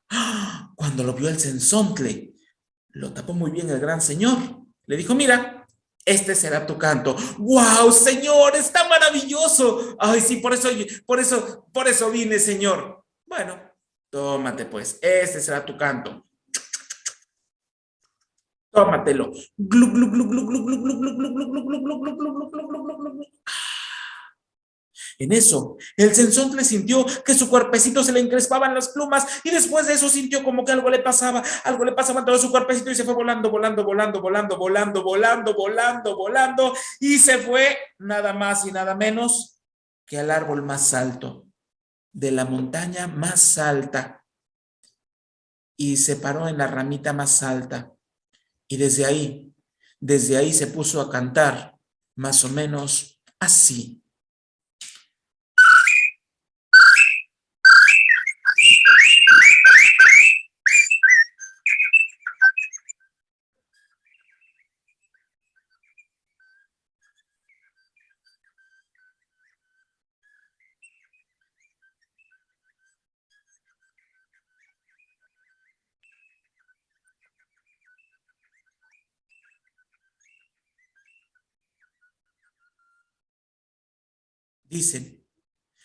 Cuando lo vio el censontle, lo tapó muy bien el gran señor. Le dijo: mira, este será tu canto. ¡Wow, señor! ¡Está maravilloso! Ay, sí, por eso vine, señor. Bueno, tómate pues, este será tu canto. Tómatelo. Glu, glu, glu, glu, glu, glu, glu, glu, glu, glu, glu, glu, glu, glu, glu, glu, glu, glu, glu, glu. En eso, el Cenzontle sintió que su cuerpecito se le encrespaban las plumas y después de eso sintió como que algo le pasaba en todo su cuerpecito y se fue volando, volando, volando, volando, volando, volando, volando, volando y se fue nada más y nada menos que al árbol más alto, de la montaña más alta, y se paró en la ramita más alta y desde ahí se puso a cantar más o menos así.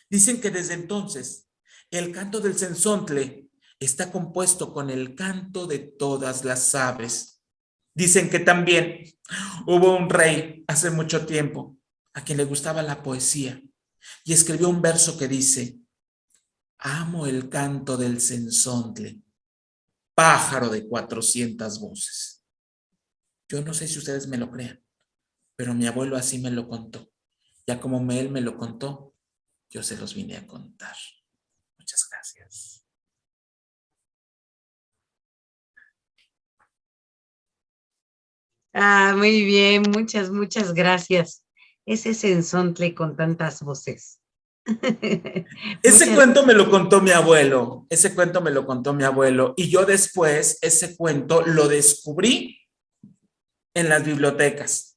Dicen que desde entonces el canto del Cenzontle está compuesto con el canto de todas las aves. Dicen que también hubo un rey hace mucho tiempo a quien le gustaba la poesía y escribió un verso que dice: amo el canto del Cenzontle, pájaro de 400 voces. Yo no sé si ustedes me lo crean, pero mi abuelo así me lo contó. Ya como él me lo contó, yo se los vine a contar. Muchas gracias. Muy bien, muchas gracias. Ese Cenzontle con tantas voces. Ese cuento me lo contó mi abuelo, y yo después ese cuento lo descubrí en las bibliotecas.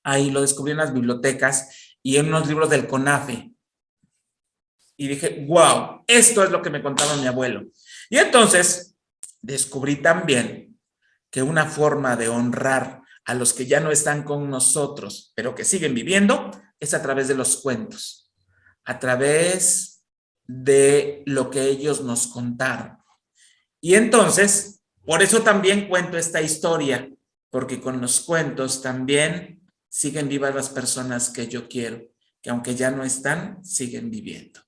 Ahí lo descubrí en las bibliotecas y en unos libros del CONAFE. Y dije, wow, esto es lo que me contaba mi abuelo. Y entonces descubrí también que una forma de honrar a los que ya no están con nosotros, pero que siguen viviendo, es a través de los cuentos, a través de lo que ellos nos contaron. Y entonces, por eso también cuento esta historia, porque con los cuentos también siguen vivas las personas que yo quiero, que aunque ya no están, siguen viviendo.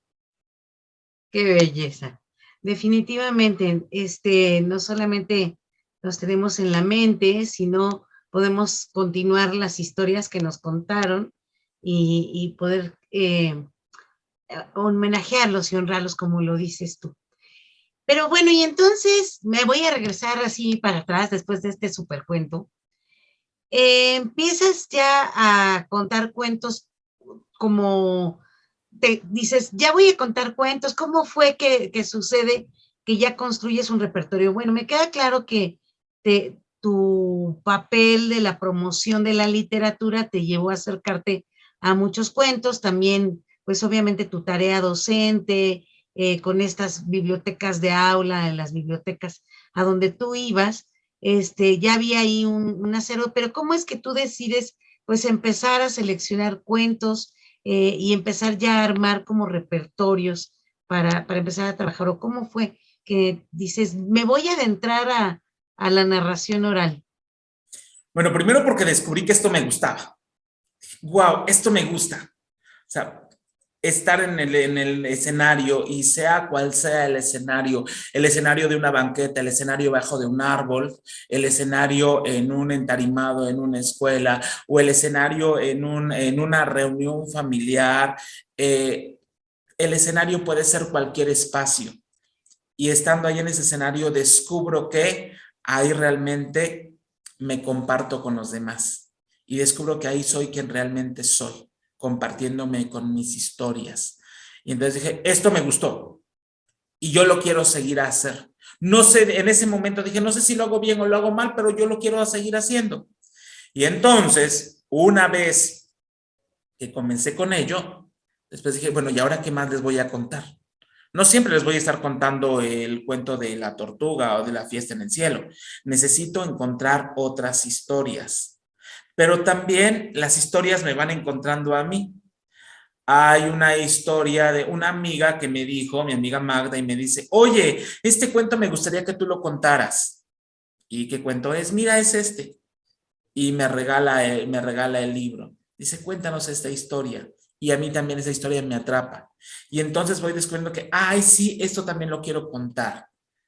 Qué belleza. Definitivamente, no solamente los tenemos en la mente, sino podemos continuar las historias que nos contaron y poder homenajearlos y honrarlos como lo dices tú. Pero bueno, y entonces me voy a regresar así para atrás después de este super cuento. Empiezas ya a contar cuentos como te dices, ya voy a contar cuentos. ¿Cómo fue que sucede que ya construyes un repertorio? Bueno, me queda claro que tu papel de la promoción de la literatura te llevó a acercarte a muchos cuentos, también, pues obviamente tu tarea docente, con estas bibliotecas de aula, en las bibliotecas a donde tú ibas, ya había ahí un acero, pero ¿cómo es que tú decides, pues, empezar a seleccionar cuentos y empezar ya a armar como repertorios para empezar a trabajar? ¿O cómo fue que dices, me voy a adentrar a la narración oral? Bueno, primero porque descubrí que esto me gustaba. Wow, esto me gusta. O sea, estar en el escenario, y sea cual sea el escenario de una banqueta, el escenario bajo de un árbol, el escenario en un entarimado en una escuela, o el escenario en una reunión familiar, el escenario puede ser cualquier espacio. Y estando ahí en ese escenario descubro que ahí realmente me comparto con los demás. Y descubro que ahí soy quien realmente soy, compartiéndome con mis historias. Y entonces dije, esto me gustó y yo lo quiero seguir a hacer. No sé, en ese momento dije, no sé si lo hago bien o lo hago mal, pero yo lo quiero seguir haciendo. Y entonces, una vez que comencé con ello, después dije, bueno, ¿y ahora qué más les voy a contar? No siempre les voy a estar contando el cuento de la tortuga o de la fiesta en el cielo. Necesito encontrar otras historias. Pero también las historias me van encontrando a mí. Hay una historia de una amiga que me dijo, mi amiga Magda, y me dice, oye, este cuento me gustaría que tú lo contaras. ¿Y qué cuento es? Mira, es este. Y me regala el libro. Dice, cuéntanos esta historia. y a mí también esa historia me atrapa. Y entonces voy descubriendo que, ay, sí, esto también lo quiero contar,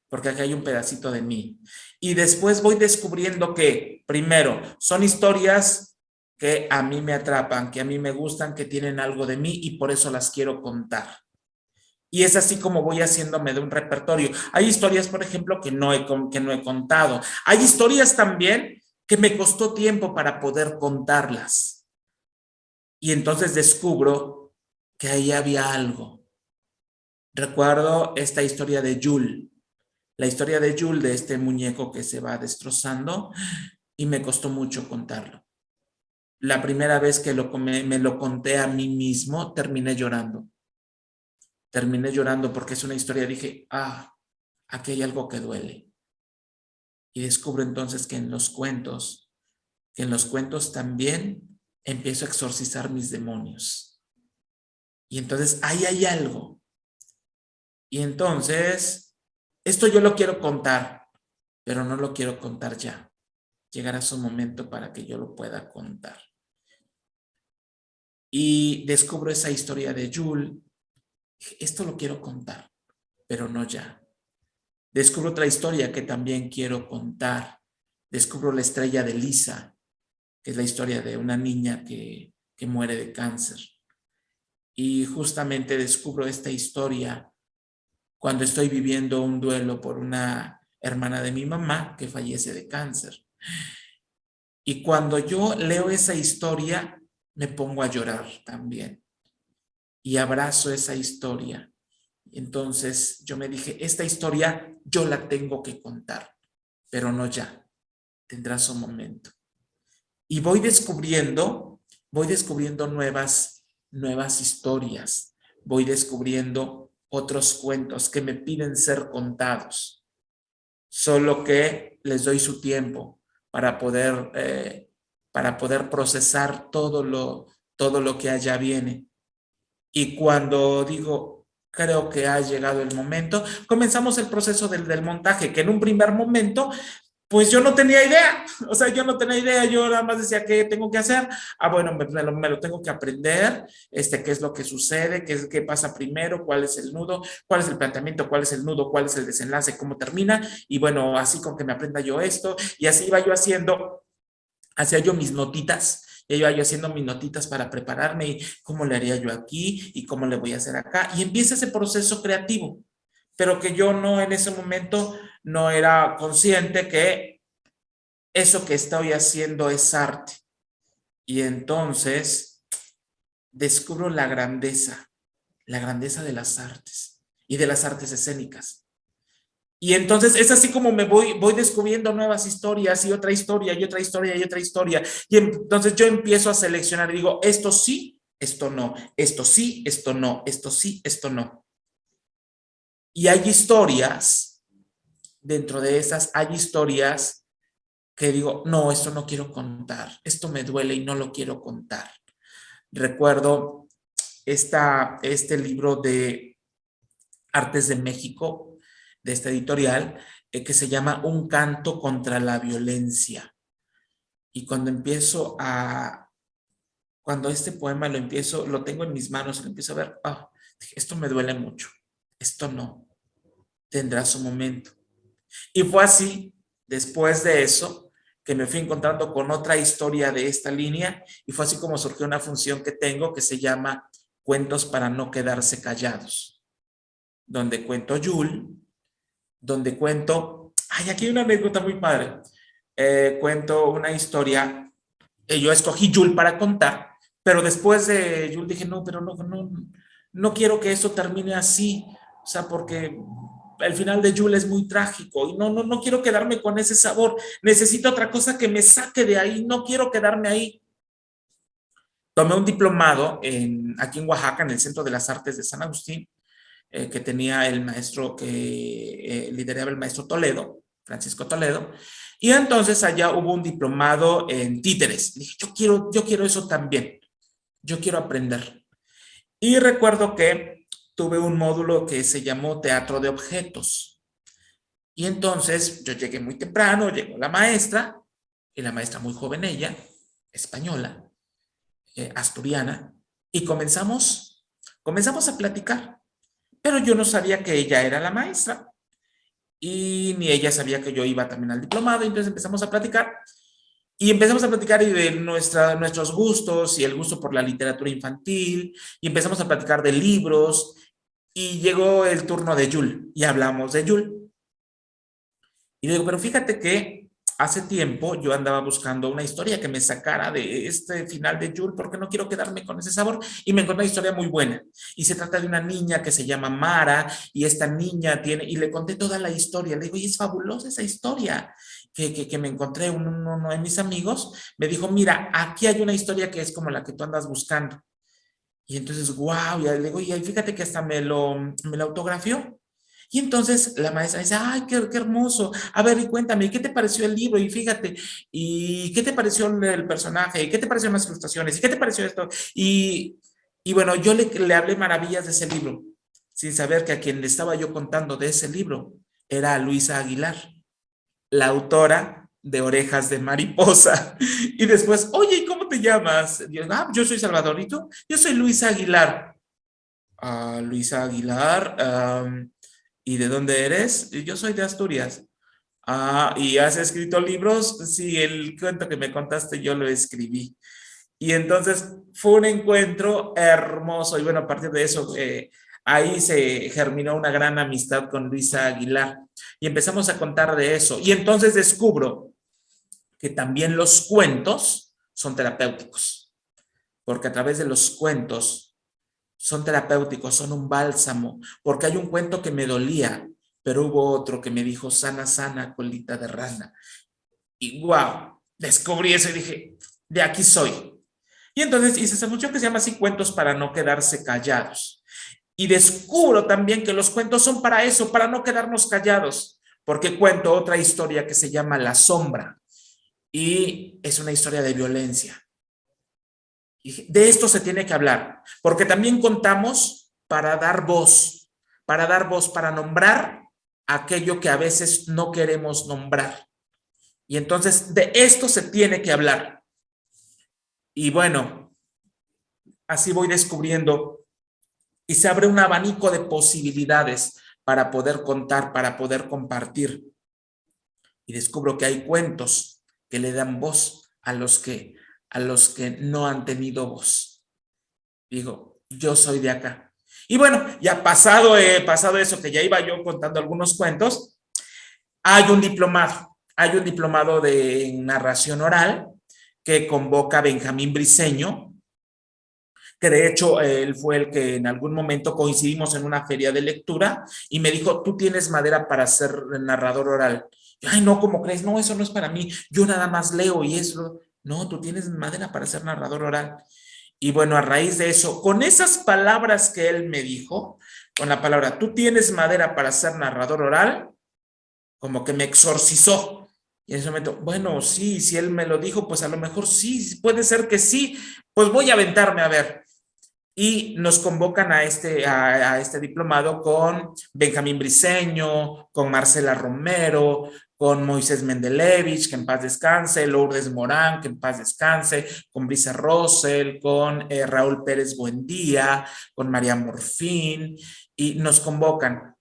porque acá hay un pedacito de mí. Y después voy descubriendo que, primero, son historias que a mí me atrapan, que a mí me gustan, que tienen algo de mí y por eso las quiero contar. Y es así como voy haciéndome de un repertorio. Hay historias, por ejemplo, que no he contado. Hay historias también que me costó tiempo para poder contarlas. Y entonces descubro que ahí había algo. Recuerdo esta historia de Jules. La historia de Jules, de este muñeco que se va destrozando, y me costó mucho contarlo. La primera vez que me lo conté a mí mismo, terminé llorando. Terminé llorando porque es una historia, dije, aquí hay algo que duele. Y descubro entonces que en los cuentos también empiezo a exorcizar mis demonios. Y entonces ahí hay algo. Y entonces, esto yo lo quiero contar, pero no lo quiero contar ya. Llegará su momento para que yo lo pueda contar. Y descubro esa historia de Jules. Esto lo quiero contar, pero no ya. Descubro otra historia que también quiero contar. Descubro la estrella de Lisa, que es la historia de una niña que muere de cáncer. Y justamente descubro esta historia cuando estoy viviendo un duelo por una hermana de mi mamá que fallece de cáncer. Y cuando yo leo esa historia, me pongo a llorar también. Y abrazo esa historia. Entonces yo me dije, esta historia yo la tengo que contar, pero no ya. Tendrá su momento. Y voy descubriendo nuevas historias. Voy descubriendo otros cuentos que me piden ser contados. Solo que les doy su tiempo para poder procesar todo lo que allá viene. Y cuando digo, creo que ha llegado el momento, comenzamos el proceso del montaje, que en un primer momento, pues yo no tenía idea. O sea, yo no tenía idea, yo nada más decía, ¿qué tengo que hacer? Bueno, me lo tengo que aprender, qué es lo que sucede, qué pasa primero, cuál es el nudo, cuál es el planteamiento, cuál es el nudo, cuál es el desenlace, cómo termina. Y bueno, así con que me aprenda yo esto, y así iba yo hacía yo mis notitas. Y iba yo haciendo mis notitas para prepararme y cómo le haría yo aquí y cómo le voy a hacer acá. Y empieza ese proceso creativo, pero que yo no en ese momento no era consciente que eso que estoy haciendo es arte. Y entonces descubro la grandeza de las artes y de las artes escénicas. Y entonces es así como me voy descubriendo nuevas historias y otra historia y otra historia y otra historia. Y entonces yo empiezo a seleccionar y digo, esto sí, esto no, esto sí, esto no, esto sí, esto no. Y hay historias, dentro de esas hay historias que digo, no, esto no quiero contar, esto me duele y no lo quiero contar. Recuerdo este libro de Artes de México, de esta editorial, que se llama Un canto contra la violencia. Y cuando este poema lo tengo en mis manos, lo empiezo a ver, esto me duele mucho, esto no, tendrá su momento. Y fue así, después de eso, que me fui encontrando con otra historia de esta línea, y fue así como surgió una función que tengo que se llama Cuentos para no quedarse callados, donde cuento Jules, donde cuento, aquí hay una anécdota muy padre, cuento una historia, yo escogí Jules para contar, pero después de Jules dije, no, pero no quiero que eso termine así, o sea, porque el final de Jules es muy trágico y no quiero quedarme con ese sabor, necesito otra cosa que me saque de ahí, no quiero quedarme ahí. Tomé un diplomado aquí en Oaxaca, en el Centro de las Artes de San Agustín, que tenía el maestro que lideraba el maestro Toledo, Francisco Toledo, y entonces allá hubo un diplomado en títeres. Dije, yo quiero eso también, yo quiero aprender. Y recuerdo que tuve un módulo que se llamó Teatro de Objetos. Y entonces yo llegué muy temprano, llegó la maestra, y la maestra muy joven ella, española, asturiana, y comenzamos a platicar, pero yo no sabía que ella era la maestra y ni ella sabía que yo iba también al diplomado, y entonces empezamos a platicar. Y empezamos a platicar y de nuestros gustos y el gusto por la literatura infantil, y empezamos a platicar de libros, y llegó el turno de Yul, y hablamos de Yul. Y le digo, pero fíjate que hace tiempo yo andaba buscando una historia que me sacara de este final de Yul, porque no quiero quedarme con ese sabor, y me encontré una historia muy buena. Y se trata de una niña que se llama Mara, y esta niña tiene, y le conté toda la historia. Le digo, y es fabulosa esa historia que me encontré. Uno de mis amigos me dijo, mira, aquí hay una historia que es como la que tú andas buscando. Y entonces, wow, y le digo, y fíjate que hasta me lo autografió. Y entonces la maestra dice, ay, qué hermoso. A ver, y cuéntame, ¿qué te pareció el libro? Y fíjate, ¿y qué te pareció el personaje? ¿Y qué te parecieron las ilustraciones? ¿Y qué te pareció esto? Y bueno, yo le hablé maravillas de ese libro, sin saber que a quien le estaba yo contando de ese libro era a Luisa Aguilar, la autora de Orejas de Mariposa. Y después, oye, ¿y cómo te llamas? Y yo soy Salvador, ¿y tú? Yo soy Luisa Aguilar. Luisa Aguilar, ¿y de dónde eres? Yo soy de Asturias. ¿Y has escrito libros? Sí, el cuento que me contaste yo lo escribí. Y entonces fue un encuentro hermoso, y bueno, a partir de eso, ahí se germinó una gran amistad con Luisa Aguilar, y empezamos a contar de eso. Y entonces descubro que también los cuentos son terapéuticos, porque a través de los cuentos son terapéuticos, son un bálsamo, porque hay un cuento que me dolía, pero hubo otro que me dijo, sana, sana, colita de rana. Y wow, descubrí eso y dije, de aquí soy. Y entonces hice esa función que se llama así, cuentos para no quedarse callados. Y descubro también que los cuentos son para eso, para no quedarnos callados, porque cuento otra historia que se llama La Sombra, y es una historia de violencia. Y de esto se tiene que hablar, porque también contamos para dar voz, para nombrar aquello que a veces no queremos nombrar. Y entonces de esto se tiene que hablar. Y bueno, así voy descubriendo, y se abre un abanico de posibilidades para poder contar, para poder compartir. Y descubro que hay cuentos que le dan voz a los que no han tenido voz. Digo, yo soy de acá. Y bueno, ya pasado eso, que ya iba yo contando algunos cuentos, hay un diplomado de narración oral que convoca Benjamín Briceño, que de hecho él fue el que en algún momento coincidimos en una feria de lectura y me dijo, tú tienes madera para ser narrador oral. Yo, ay, no, ¿cómo crees? No, eso no es para mí, yo nada más leo y eso. No, tú tienes madera para ser narrador oral. Y bueno, a raíz de eso, con esas palabras que él me dijo, con la palabra, tú tienes madera para ser narrador oral, como que me exorcizó. Y en ese momento, bueno, sí, si él me lo dijo, pues a lo mejor sí, puede ser que sí, pues voy a aventarme a ver. Y nos convocan a este diplomado con Benjamín Briceño, con Marcela Romero, con Moisés Mendelevich, que en paz descanse, Lourdes Morán, que en paz descanse, con Brisa Rosell, con Raúl Pérez Buendía, con María Morfín, y nos convocan.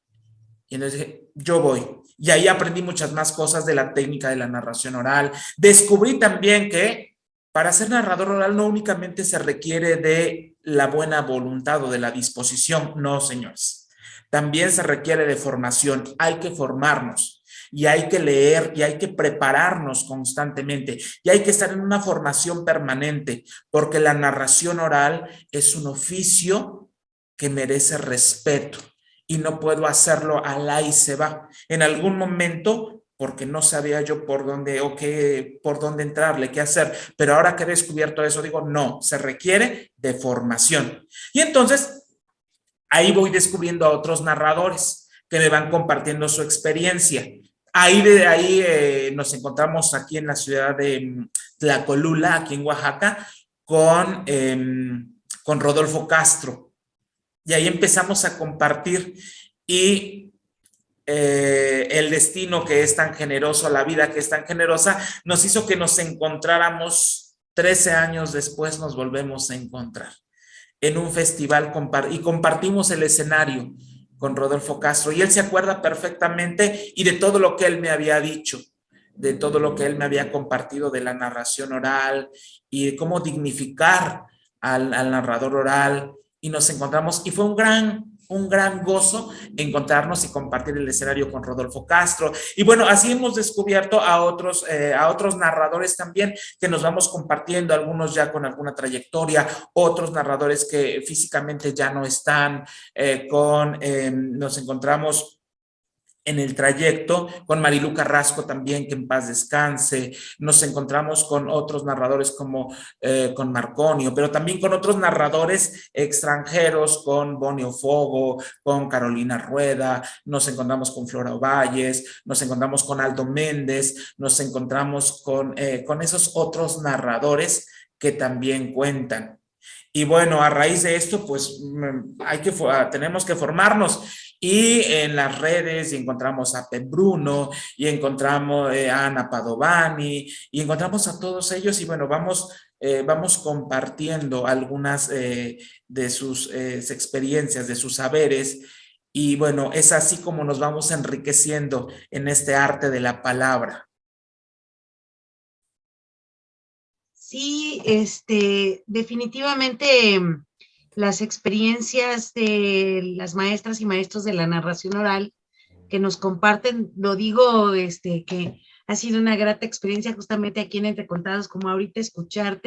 Y entonces dije, yo voy. Y ahí aprendí muchas más cosas de la técnica de la narración oral. Descubrí también que para ser narrador oral no únicamente se requiere de la buena voluntad o de la disposición, no, señores. También se requiere de formación. Hay que formarnos y hay que leer y hay que prepararnos constantemente y hay que estar en una formación permanente, porque la narración oral es un oficio que merece respeto. Y no puedo hacerlo al ahí y se va. En algún momento, porque no sabía yo por dónde entrarle, qué hacer, pero ahora que he descubierto eso, digo, no, se requiere de formación. Y entonces, ahí voy descubriendo a otros narradores que me van compartiendo su experiencia. Ahí nos encontramos aquí en la ciudad de Tlacolula, aquí en Oaxaca, con Rodolfo Castro. Y ahí empezamos a compartir y el destino que es tan generoso, la vida que es tan generosa, nos hizo que nos encontráramos 13 años después, nos volvemos a encontrar. en un festival y compartimos el escenario con Rodolfo Castro, y él se acuerda perfectamente y de todo lo que él me había dicho, de todo lo que él me había compartido de la narración oral y de cómo dignificar al narrador oral, y nos encontramos, y fue un gran gozo encontrarnos y compartir el escenario con Rodolfo Castro. Y bueno, así hemos descubierto a otros narradores también que nos vamos compartiendo, algunos ya con alguna trayectoria, otros narradores que físicamente ya no están, nos encontramos en el trayecto con Marilu Carrasco también, que en paz descanse. Nos encontramos con otros narradores como con Marconio, pero también con otros narradores extranjeros, con Bonio Fogo, con Carolina Rueda, nos encontramos con Flora Ovalles, nos encontramos con Aldo Méndez, nos encontramos con esos otros narradores que también cuentan. Y bueno, a raíz de esto, pues tenemos que formarnos. Y en las redes y encontramos a Pep Bruno, y encontramos a Ana Padovani, y encontramos a todos ellos, y bueno, vamos compartiendo algunas de sus experiencias, de sus saberes, y bueno, es así como nos vamos enriqueciendo en este arte de la palabra. Sí, definitivamente las experiencias de las maestras y maestros de la narración oral que nos comparten, lo digo, que ha sido una grata experiencia justamente aquí en Entre Contados, como ahorita escuchar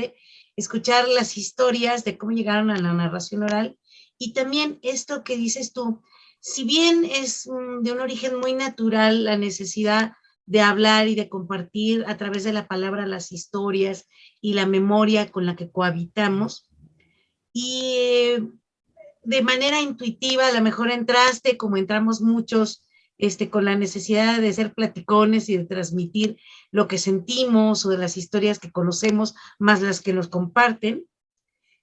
las historias de cómo llegaron a la narración oral, y también esto que dices tú, si bien es de un origen muy natural la necesidad de hablar y de compartir a través de la palabra las historias y la memoria con la que cohabitamos, y de manera intuitiva, a lo mejor entraste, como entramos muchos, con la necesidad de ser platicones y de transmitir lo que sentimos o de las historias que conocemos, más las que nos comparten.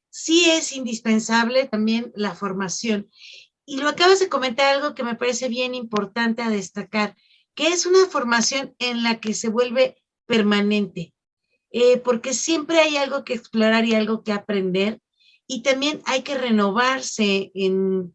Sí es indispensable también la formación. Y lo acabas de comentar, algo que me parece bien importante a destacar, que es una formación en la que se vuelve permanente, porque siempre hay algo que explorar y algo que aprender, y también hay que renovarse en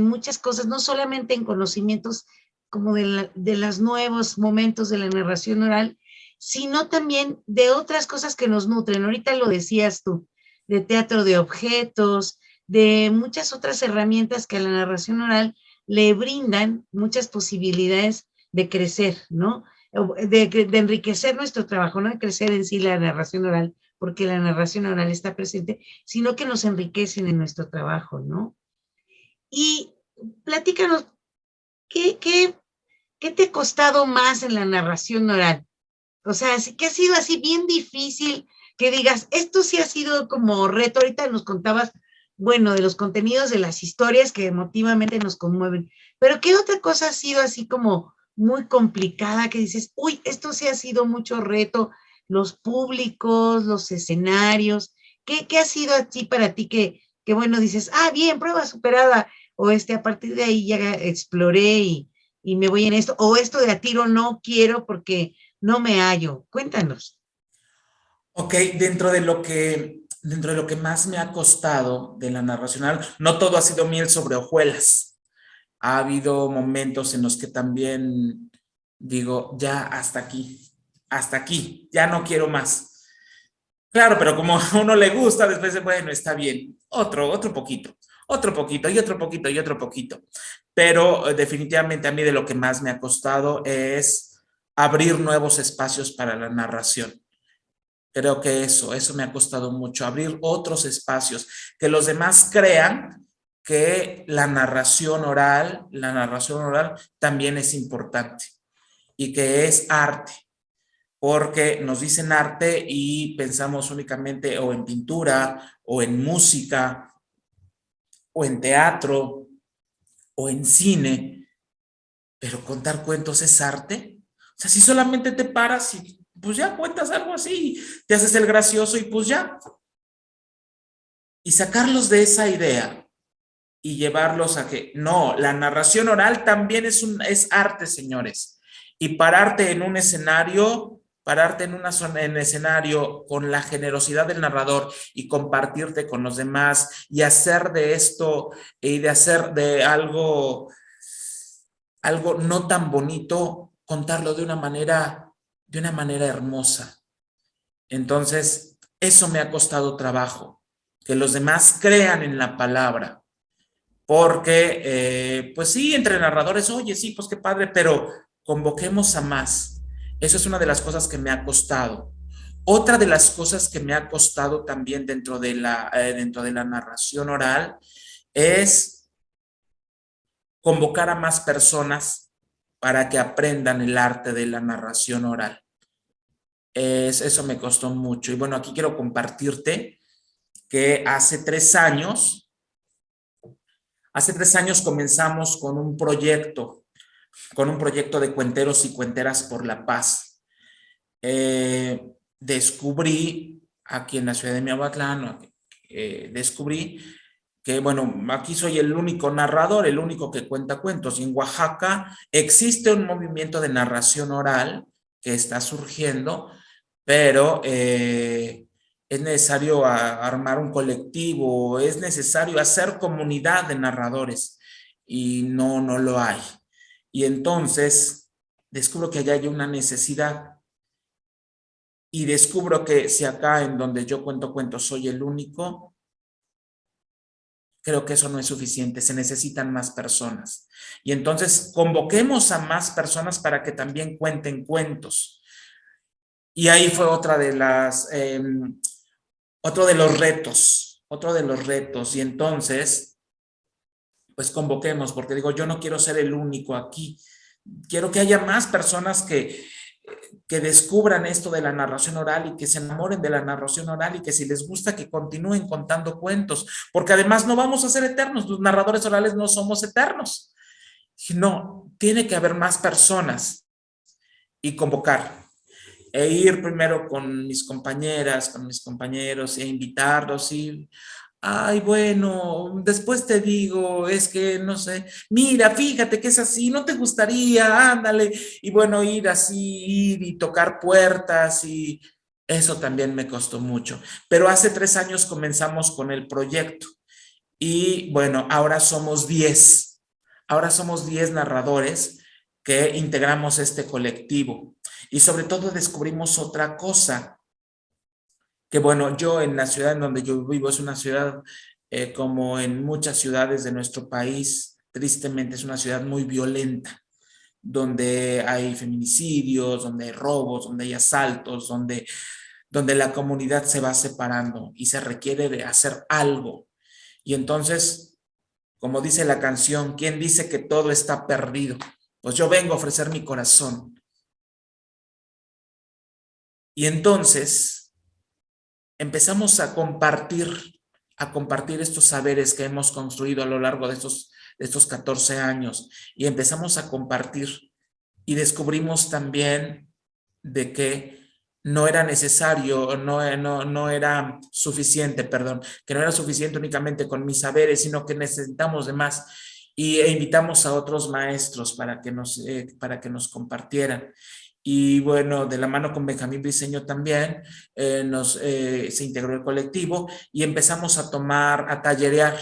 muchas cosas, no solamente en conocimientos como de los nuevos momentos de la narración oral, sino también de otras cosas que nos nutren. Ahorita lo decías tú, de teatro de objetos, de muchas otras herramientas que a la narración oral le brindan muchas posibilidades de crecer, ¿no? De enriquecer nuestro trabajo, no de crecer en sí la narración oral, porque la narración oral está presente, sino que nos enriquecen en nuestro trabajo, ¿no? Y platícanos, ¿qué te ha costado más en la narración oral? O sea, ¿qué ha sido así bien difícil que digas, esto sí ha sido como reto? Ahorita nos contabas, bueno, de los contenidos de las historias que emotivamente nos conmueven, pero ¿qué otra cosa ha sido así como muy complicada que dices, uy, esto sí ha sido mucho reto? Los públicos, los escenarios, ¿qué ha sido así para ti que bueno, dices, bien, prueba superada, o a partir de ahí ya exploré y me voy en esto, o esto de a tiro no quiero porque no me hallo? Cuéntanos. Ok, dentro de lo que más me ha costado de la narración oral, no todo ha sido miel sobre hojuelas. Ha habido momentos en los que también digo, ya hasta aquí, ya no quiero más. Claro, pero como a uno le gusta, después de, bueno, está bien, otro poquito, y otro poquito, y otro poquito. Pero definitivamente a mí de lo que más me ha costado es abrir nuevos espacios para la narración. Creo que eso me ha costado mucho, abrir otros espacios, que los demás crean que la narración oral también es importante y que es arte, porque nos dicen arte y pensamos únicamente o en pintura, o en música, o en teatro, o en cine, pero contar cuentos es arte. O sea, si solamente te paras y pues ya cuentas algo así, te haces el gracioso y pues ya. Y sacarlos de esa idea y llevarlos a que, no, la narración oral también es arte, señores. Y pararte en un escenario pararte en una zona, en escenario con la generosidad del narrador y compartirte con los demás y hacer de esto y de hacer de algo no tan bonito, contarlo de una manera hermosa. Entonces, eso me ha costado trabajo, que los demás crean en la palabra, porque, pues sí, entre narradores, oye, sí, pues qué padre, pero convoquemos a más. Eso es una de las cosas que me ha costado. Otra de las cosas que me ha costado también dentro de la narración oral es convocar a más personas para que aprendan el arte de la narración oral. Eso me costó mucho. Y bueno, aquí quiero compartirte que hace 3 años comenzamos con un proyecto de cuenteros y cuenteras por la paz. Descubrí aquí en la ciudad de Miahuatlán, descubrí que, bueno, aquí soy el único narrador, el único que cuenta cuentos, y en Oaxaca existe un movimiento de narración oral que está surgiendo, pero es necesario armar un colectivo, es necesario hacer comunidad de narradores, y no lo hay. Y entonces descubro que allá hay una necesidad, y descubro que si acá en donde yo cuento cuentos soy el único, creo que eso no es suficiente, se necesitan más personas. Y entonces convoquemos a más personas para que también cuenten cuentos. Y ahí fue otro de los retos. Y entonces, pues convoquemos, porque digo, yo no quiero ser el único aquí. Quiero que haya más personas que descubran esto de la narración oral y que se enamoren de la narración oral, y que si les gusta que continúen contando cuentos, porque además no vamos a ser eternos, los narradores orales no somos eternos. No, tiene que haber más personas, y convocar, e ir primero con mis compañeras, con mis compañeros, e invitarlos, y ay, bueno, después te digo, es que no sé, mira, fíjate que es así, no te gustaría, ándale. Y bueno, ir y tocar puertas, y eso también me costó mucho. Pero hace 3 años comenzamos con el proyecto, y bueno, ahora somos 10 narradores que integramos este colectivo, y sobre todo descubrimos otra cosa, que bueno, yo en la ciudad en donde yo vivo es una ciudad, como en muchas ciudades de nuestro país, tristemente es una ciudad muy violenta, donde hay feminicidios, donde hay robos, donde hay asaltos, donde la comunidad se va separando y se requiere de hacer algo. Y entonces, como dice la canción, ¿quién dice que todo está perdido? Pues yo vengo a ofrecer mi corazón. Y entonces empezamos a compartir estos saberes que hemos construido a lo largo de estos 14 años, y empezamos a compartir, y descubrimos también de que no era necesario, no era suficiente, perdón, que no era suficiente únicamente con mis saberes, sino que necesitamos de más, e invitamos a otros maestros para que nos compartieran. Y bueno, de la mano con Benjamín Briceño también se integró el colectivo, y empezamos a tallerear.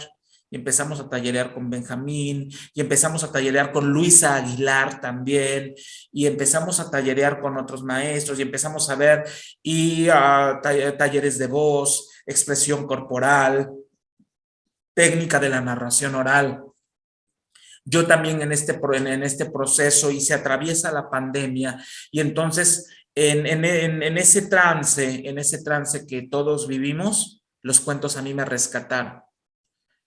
Y empezamos a tallerear con Benjamín, y empezamos a tallerear con Luisa Aguilar también, y empezamos a tallerear con otros maestros, y empezamos a ver talleres de voz, expresión corporal, técnica de la narración oral. Yo también en este proceso, y se atraviesa la pandemia, y entonces en ese trance que todos vivimos, los cuentos a mí me rescataron.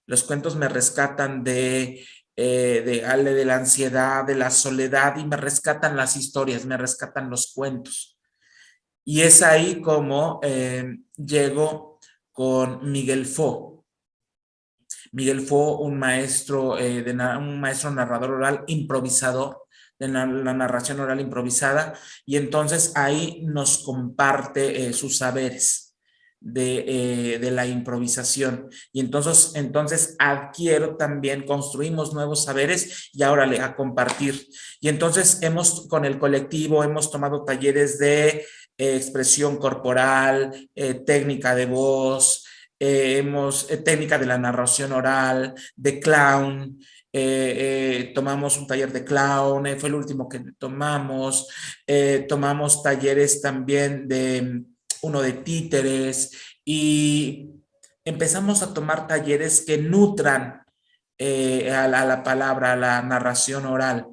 Los cuentos me rescatan de la ansiedad, de la soledad, y me rescatan las historias, me rescatan los cuentos. Y es ahí como llego con Miguel Fo. Miguel Fo, un maestro narrador oral improvisador, de la narración oral improvisada, y entonces ahí nos comparte sus saberes de la improvisación, y entonces adquiero también, construimos nuevos saberes, y ahora a compartir. Y entonces con el colectivo hemos tomado talleres de expresión corporal, técnica de voz, técnica de la narración oral, de clown. Tomamos un taller de clown, fue el último que tomamos. Tomamos talleres también de uno de títeres y empezamos a tomar talleres que nutran a la palabra, a la narración oral.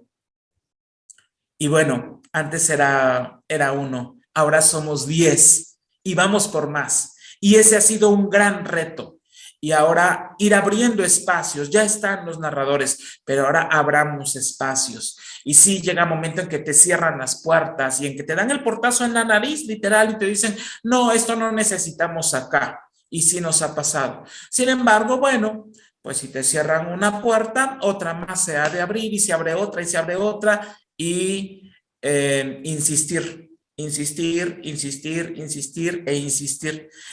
Y bueno, antes era uno, ahora somos 10 y vamos por más. Y ese ha sido un gran reto. Y ahora ir abriendo espacios, ya están los narradores, pero ahora abramos espacios. Y sí, llega un momento en que te cierran las puertas y en que te dan el portazo en la nariz, literal, y te dicen, no, esto no necesitamos acá. Y sí nos ha pasado. Sin embargo, bueno, pues si te cierran una puerta, otra más se ha de abrir y se abre otra y se abre otra y insistir e insistir.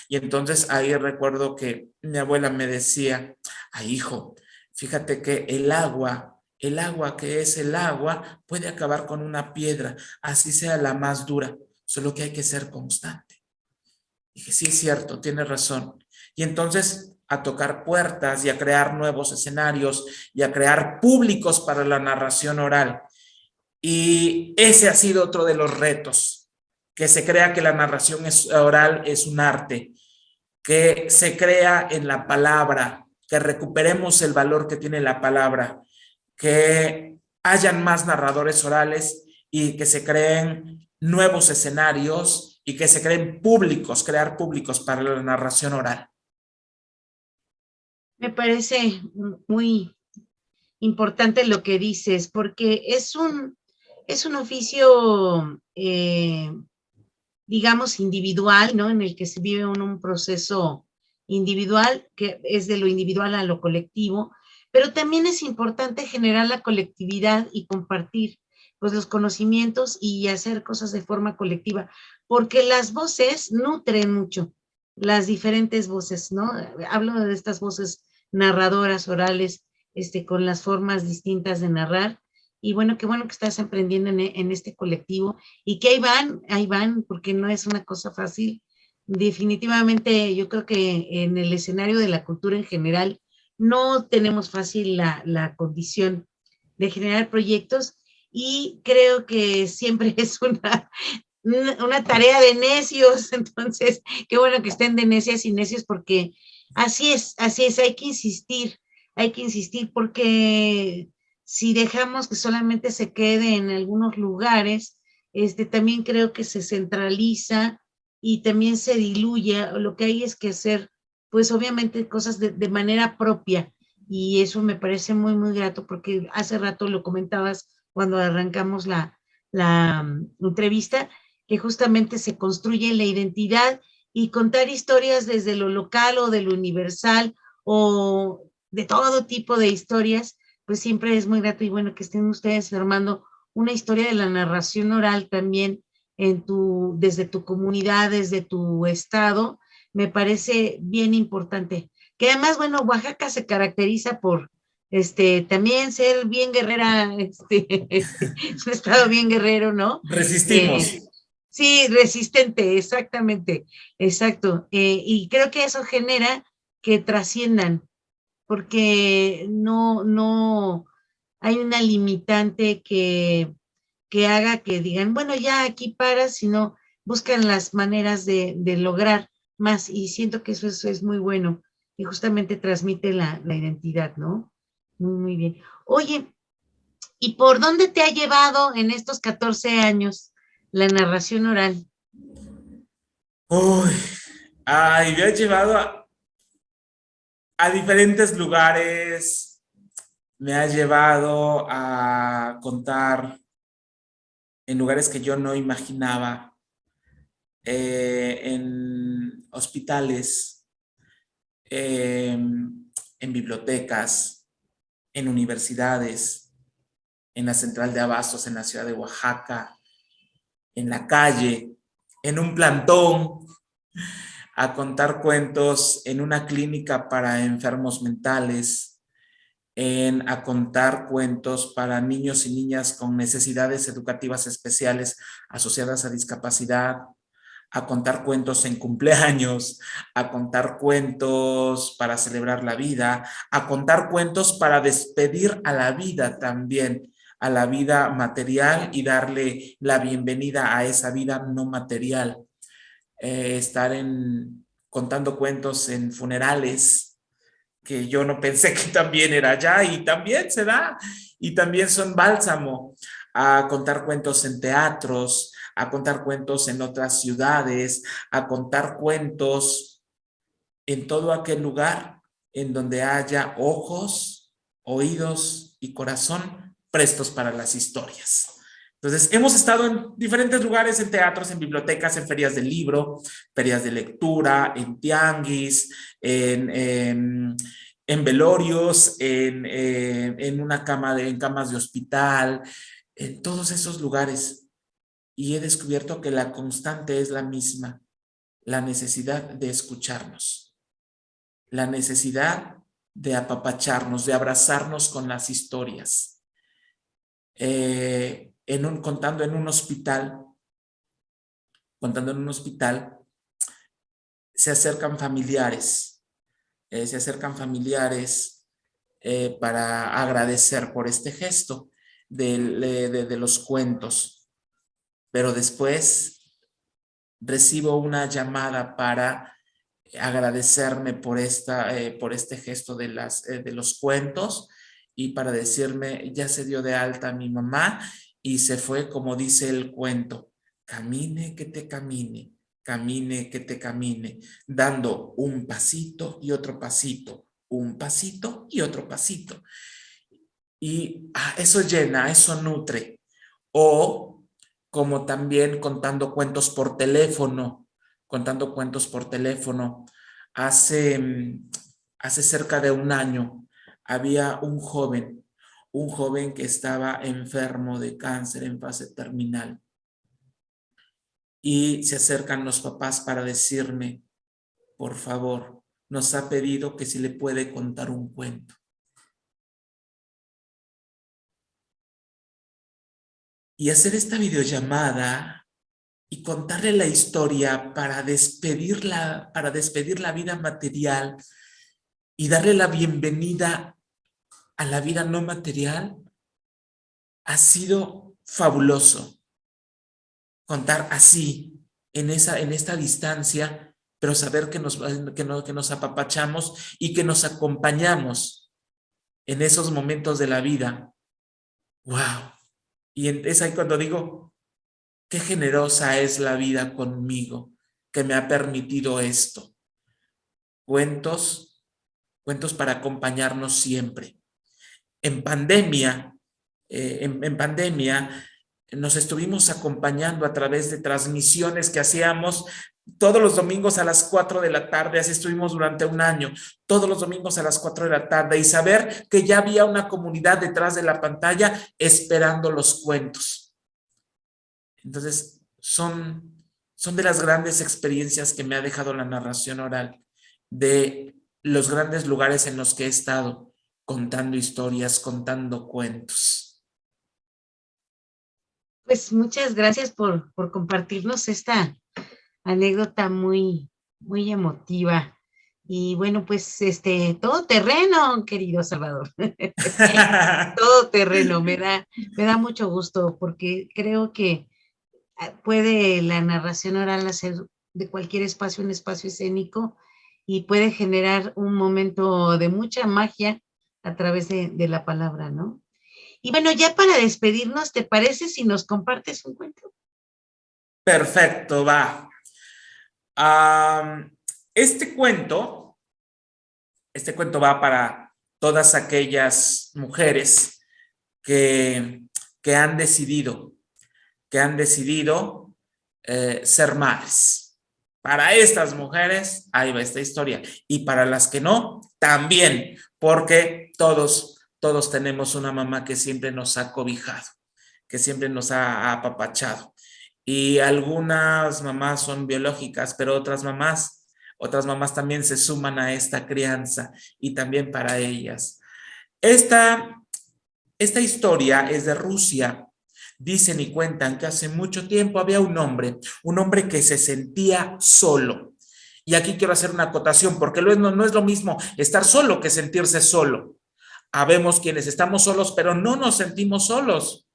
Y entonces ahí recuerdo que mi abuela me decía, ay hijo, fíjate que el agua que es el agua puede acabar con una piedra, así sea la más dura, solo que hay que ser constante. Dije, sí es cierto, tienes razón. Y entonces a tocar puertas y a crear nuevos escenarios y a crear públicos para la narración oral. Y ese ha sido otro de los retos, que se crea que la narración oral es un arte, que se crea en la palabra, que recuperemos el valor que tiene la palabra, que hayan más narradores orales y que se creen nuevos escenarios y que se creen públicos, crear públicos para la narración oral. Me parece muy importante lo que dices, porque es un oficio, digamos, individual, ¿no? En el que se vive un proceso individual, que es de lo individual a lo colectivo, pero también es importante generar la colectividad y compartir pues los conocimientos y hacer cosas de forma colectiva, porque las voces nutren mucho, las diferentes voces, ¿no? Hablo de estas voces narradoras, orales, con las formas distintas de narrar, y bueno, qué bueno que estás emprendiendo en este colectivo, y que ahí van, porque no es una cosa fácil. Definitivamente, yo creo que en el escenario de la cultura en general, no tenemos fácil la condición de generar proyectos, y creo que siempre es una tarea de necios. Entonces, qué bueno que estén de necias y necios, porque así es, hay que insistir, porque si dejamos que solamente se quede en algunos lugares, también creo que se centraliza y también se diluye. Lo que hay es que hacer, pues obviamente, cosas de manera propia, y eso me parece muy, muy grato, porque hace rato lo comentabas cuando arrancamos la entrevista, que justamente se construye la identidad, y contar historias desde lo local o de lo universal o de todo tipo de historias, pues siempre es muy grato. Y bueno, que estén ustedes formando una historia de la narración oral también desde tu comunidad, desde tu estado, me parece bien importante. Que además, bueno, Oaxaca se caracteriza por también ser bien guerrera, es un estado bien guerrero, ¿no? Resistimos. Sí, resistente, exactamente, exacto. Y creo que eso genera que trasciendan, porque no hay una limitante que haga que digan, bueno, ya aquí paras, sino buscan las maneras de lograr más, y siento que eso es muy bueno, y justamente transmite la identidad, ¿no? Muy, muy bien. Oye, ¿y por dónde te ha llevado en estos 14 años la narración oral? Uy, ay, me ha llevado a diferentes lugares, me ha llevado a contar en lugares que yo no imaginaba, en hospitales, en bibliotecas, en universidades, en la central de abastos en la ciudad de Oaxaca, en la calle, en un plantón, a contar cuentos en una clínica para enfermos mentales, a contar cuentos para niños y niñas con necesidades educativas especiales asociadas a discapacidad, a contar cuentos en cumpleaños, a contar cuentos para celebrar la vida, a contar cuentos para despedir a la vida también, a la vida material y darle la bienvenida a esa vida no material. Estar contando cuentos en funerales, que yo no pensé que también era allá, y también se da, y también son bálsamo. A contar cuentos en teatros, a contar cuentos en otras ciudades, a contar cuentos en todo aquel lugar en donde haya ojos, oídos y corazón prestos para las historias. Entonces, hemos estado en diferentes lugares, en teatros, en bibliotecas, en ferias del libro, ferias de lectura, en tianguis, en velorios, en camas de hospital, en todos esos lugares. Y he descubierto que la constante es la misma, la necesidad de escucharnos, la necesidad de apapacharnos, de abrazarnos con las historias. Contando en un hospital, se acercan familiares, para agradecer por este gesto de los cuentos, pero después recibo una llamada para agradecerme por este gesto de los cuentos y para decirme, ya se dio de alta mi mamá y se fue, como dice el cuento, camine que te camine, camine que te camine, dando un pasito y otro pasito, un pasito y otro pasito. Y eso llena, eso nutre. O como también contando cuentos por teléfono, hace cerca de un año había un joven que estaba enfermo de cáncer en fase terminal. Y se acercan los papás para decirme, por favor, nos ha pedido que si le puede contar un cuento. Y hacer esta videollamada y contarle la historia para despedir la vida material y darle la bienvenida a la vida no material ha sido fabuloso. Contar así, en esta distancia, pero saber que nos apapachamos y que nos acompañamos en esos momentos de la vida. ¡Wow! Y es ahí cuando digo, qué generosa es la vida conmigo, que me ha permitido esto. Cuentos para acompañarnos siempre. En pandemia, nos estuvimos acompañando a través de transmisiones que hacíamos todos los domingos a las 4 de la tarde, así estuvimos durante un año, todos los domingos a las 4 de la tarde, y saber que ya había una comunidad detrás de la pantalla esperando los cuentos. Entonces, son de las grandes experiencias que me ha dejado la narración oral, de los grandes lugares en los que he estado contando historias, contando cuentos. Pues muchas gracias por compartirnos esta anécdota muy, muy emotiva. Y bueno, pues todo terreno, querido Salvador. Todo terreno, me da mucho gusto porque creo que puede la narración oral hacer de cualquier espacio un espacio escénico y puede generar un momento de mucha magia a través de la palabra, ¿no? Y bueno, ya para despedirnos, ¿te parece si nos compartes un cuento? Perfecto, va. Este cuento va para todas aquellas mujeres que han decidido ser madres. Para estas mujeres, ahí va esta historia. Y para las que no, también, porque todos tenemos una mamá que siempre nos ha cobijado, que siempre nos ha apapachado. Y algunas mamás son biológicas, pero otras mamás también se suman a esta crianza, y también para ellas. Esta historia es de Rusia, Dicen y cuentan que hace mucho tiempo había un hombre que se sentía solo. Y aquí quiero hacer una acotación, porque no es lo mismo estar solo que sentirse solo. Habemos quienes estamos solos, pero no nos sentimos solos.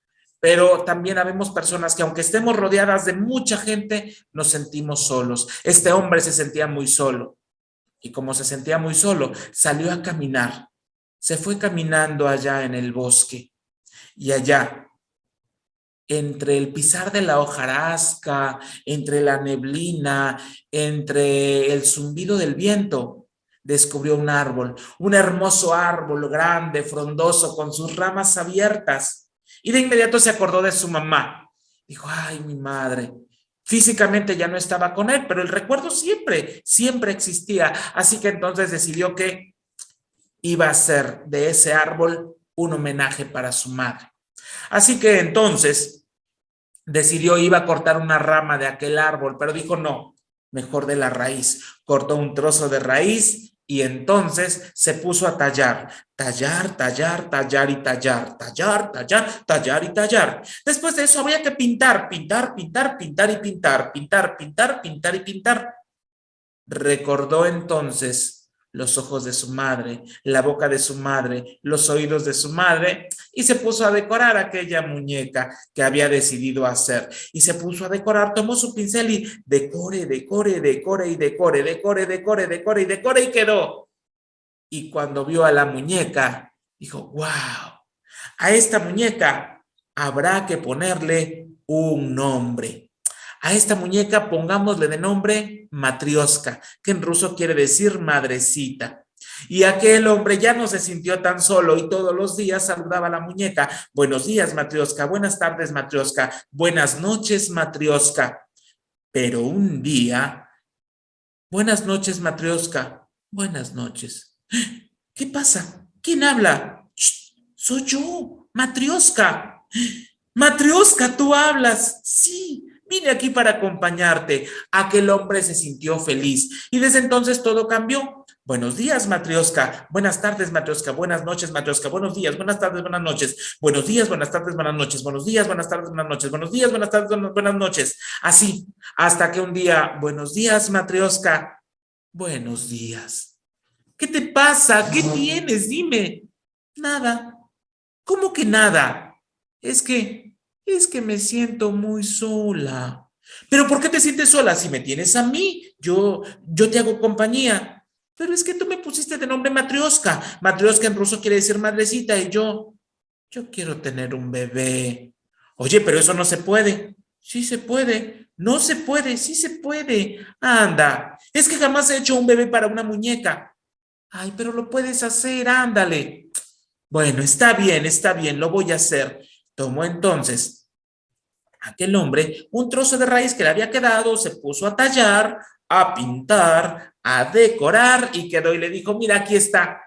Pero también habemos personas que aunque estemos rodeadas de mucha gente, nos sentimos solos. Este hombre se sentía muy solo. Y como se sentía muy solo, salió a caminar. Se fue caminando allá en el bosque. Y allá, entre el pisar de la hojarasca, entre la neblina, entre el zumbido del viento, descubrió un hermoso árbol grande, frondoso, con sus ramas abiertas. Y de inmediato se acordó de su mamá. Dijo, ay, mi madre. Físicamente ya no estaba con él, pero el recuerdo siempre existía. Así que entonces decidió que iba a hacer de ese árbol un homenaje para su madre. Así que entonces decidió, iba a cortar una rama de aquel árbol, pero dijo no, mejor de la raíz. Cortó un trozo de raíz y entonces se puso a tallar y tallar. Después de eso había que pintar y pintar. Recordó entonces los ojos de su madre, la boca de su madre, los oídos de su madre, y se puso a decorar aquella muñeca que había decidido hacer. Y se puso a decorar, tomó su pincel y decore, y quedó. Y cuando vio a la muñeca, dijo, wow, a esta muñeca habrá que ponerle un nombre. A esta muñeca pongámosle de nombre Matrioska, que en ruso quiere decir madrecita. Y aquel hombre ya no se sintió tan solo y todos los días saludaba a la muñeca. Buenos días, Matrioska. Buenas tardes, Matrioska. Buenas noches, Matrioska. Pero un día, buenas noches, Matrioska. Buenas noches. ¿Qué pasa? ¿Quién habla? ¡Shh! Soy yo, Matrioska. Matrioska, ¿tú hablas? Sí. Vine aquí para acompañarte. Aquel hombre se sintió feliz y desde entonces todo cambió. Buenos días, Matrioska. Buenas tardes, Matrioska. Buenas noches, Matrioska. Buenos días, buenas tardes, buenas noches. Buenos días, buenas tardes, buenas noches. Buenos días, buenas tardes, buenas noches. Buenos días, buenas tardes, buenas noches. Así, hasta que un día, buenos días, Matrioska. Buenos días. ¿Qué te pasa? ¿Qué tienes? Dime. Nada. ¿Cómo que nada? Es que me siento muy sola. ¿Pero por qué te sientes sola? Si me tienes a mí, yo te hago compañía. Pero es que tú me pusiste de nombre Matrioska. Matrioska en ruso quiere decir madrecita y yo quiero tener un bebé. Oye, pero eso no se puede. Sí se puede. No se puede. Sí se puede. Anda. Es que jamás he hecho un bebé para una muñeca. Ay, pero lo puedes hacer. Ándale. Bueno, está bien. Lo voy a hacer. Tomó entonces aquel hombre un trozo de raíz que le había quedado, se puso a tallar, a pintar, a decorar y quedó y le dijo, mira, aquí está.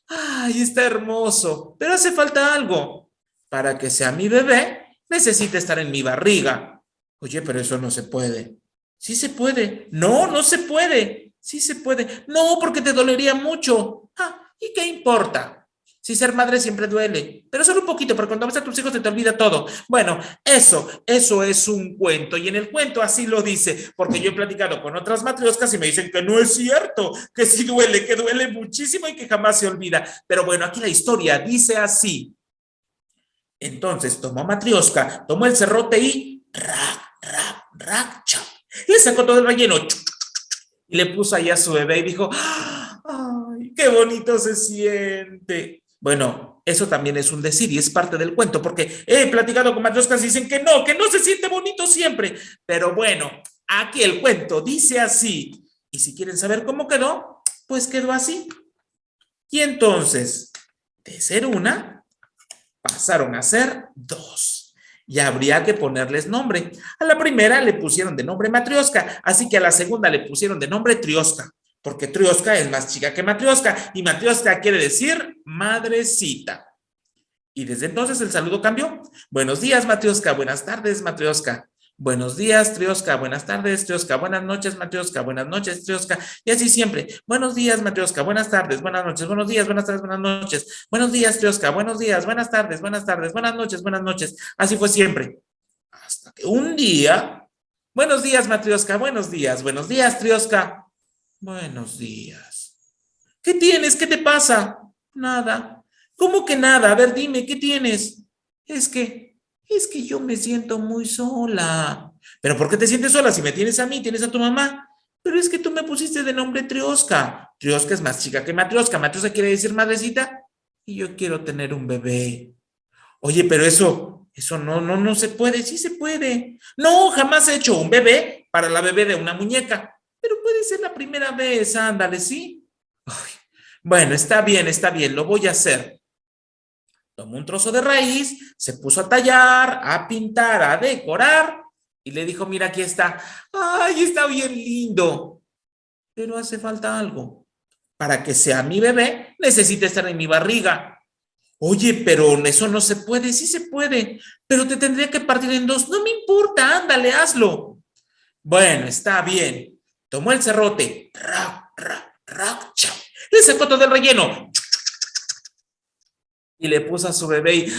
Ay, está hermoso, pero hace falta algo. Para que sea mi bebé, necesita estar en mi barriga. Oye, pero eso no se puede. Sí se puede. No, no se puede. Sí se puede. No, porque te dolería mucho. Ah, ¿y qué importa? Si ser madre siempre duele, pero solo un poquito, porque cuando ves a tus hijos se te olvida todo. Bueno, eso es un cuento, y en el cuento así lo dice, porque yo he platicado con otras matrioscas y me dicen que no es cierto, que sí duele, que duele muchísimo y que jamás se olvida. Pero bueno, aquí la historia dice así. Entonces tomó a Matrioska, tomó el serrote y chap. Le sacó todo el relleno y le puso ahí a su bebé y dijo, ¡ay, qué bonito se siente! Bueno, eso también es un decir y es parte del cuento, porque he platicado con matrioscas y dicen que no se siente bonito siempre. Pero bueno, aquí el cuento dice así. Y si quieren saber cómo quedó, pues quedó así. Y entonces, de ser una, pasaron a ser dos. Y habría que ponerles nombre. A la primera le pusieron de nombre Matrioska, así que a la segunda le pusieron de nombre Trioska, porque Trioska es más chica que Matrioska, y Matrioska quiere decir madrecita. Y desde entonces el saludo cambió. Buenos días, Matrioska. Buenas tardes, Matrioska. Buenos días, Trioska. Buenas tardes, Trioska. Buenas noches, Matrioska. Buenas noches, Trioska. Y así siempre. Buenos días, Matrioska. Buenas tardes, buenas noches. Buenos días, buenas tardes, buenas noches. Buenos días, Trioska. Buenos días, buenas tardes, buenas tardes. Buenas noches, buenas noches. Así fue siempre. Hasta que un día... Buenos días, Matrioska. Buenos días, Trioska. Buenos días. ¿Qué tienes? ¿Qué te pasa? Nada. ¿Cómo que nada? A ver, dime, ¿qué tienes? Es que yo me siento muy sola. ¿Pero por qué te sientes sola? Si me tienes a mí, tienes a tu mamá. Pero es que tú me pusiste de nombre Trioska. Trioska es más chica que Matrioska. Matrioska quiere decir madrecita. Y yo quiero tener un bebé. Oye, pero eso no se puede. Sí se puede. No, jamás he hecho un bebé para la bebé de una muñeca. Pero puede ser la primera vez, ándale, ¿sí? Ay, bueno, está bien, lo voy a hacer. Tomó un trozo de raíz, se puso a tallar, a pintar, a decorar y le dijo, mira, aquí está. ¡Ay, está bien lindo! Pero hace falta algo. Para que sea mi bebé, necesita estar en mi barriga. Oye, pero eso no se puede. Sí se puede, pero te tendría que partir en dos. No me importa, ándale, hazlo. Bueno, está bien. Tomó el serrote. Le sacó todo el relleno. Y le puso a su bebé y...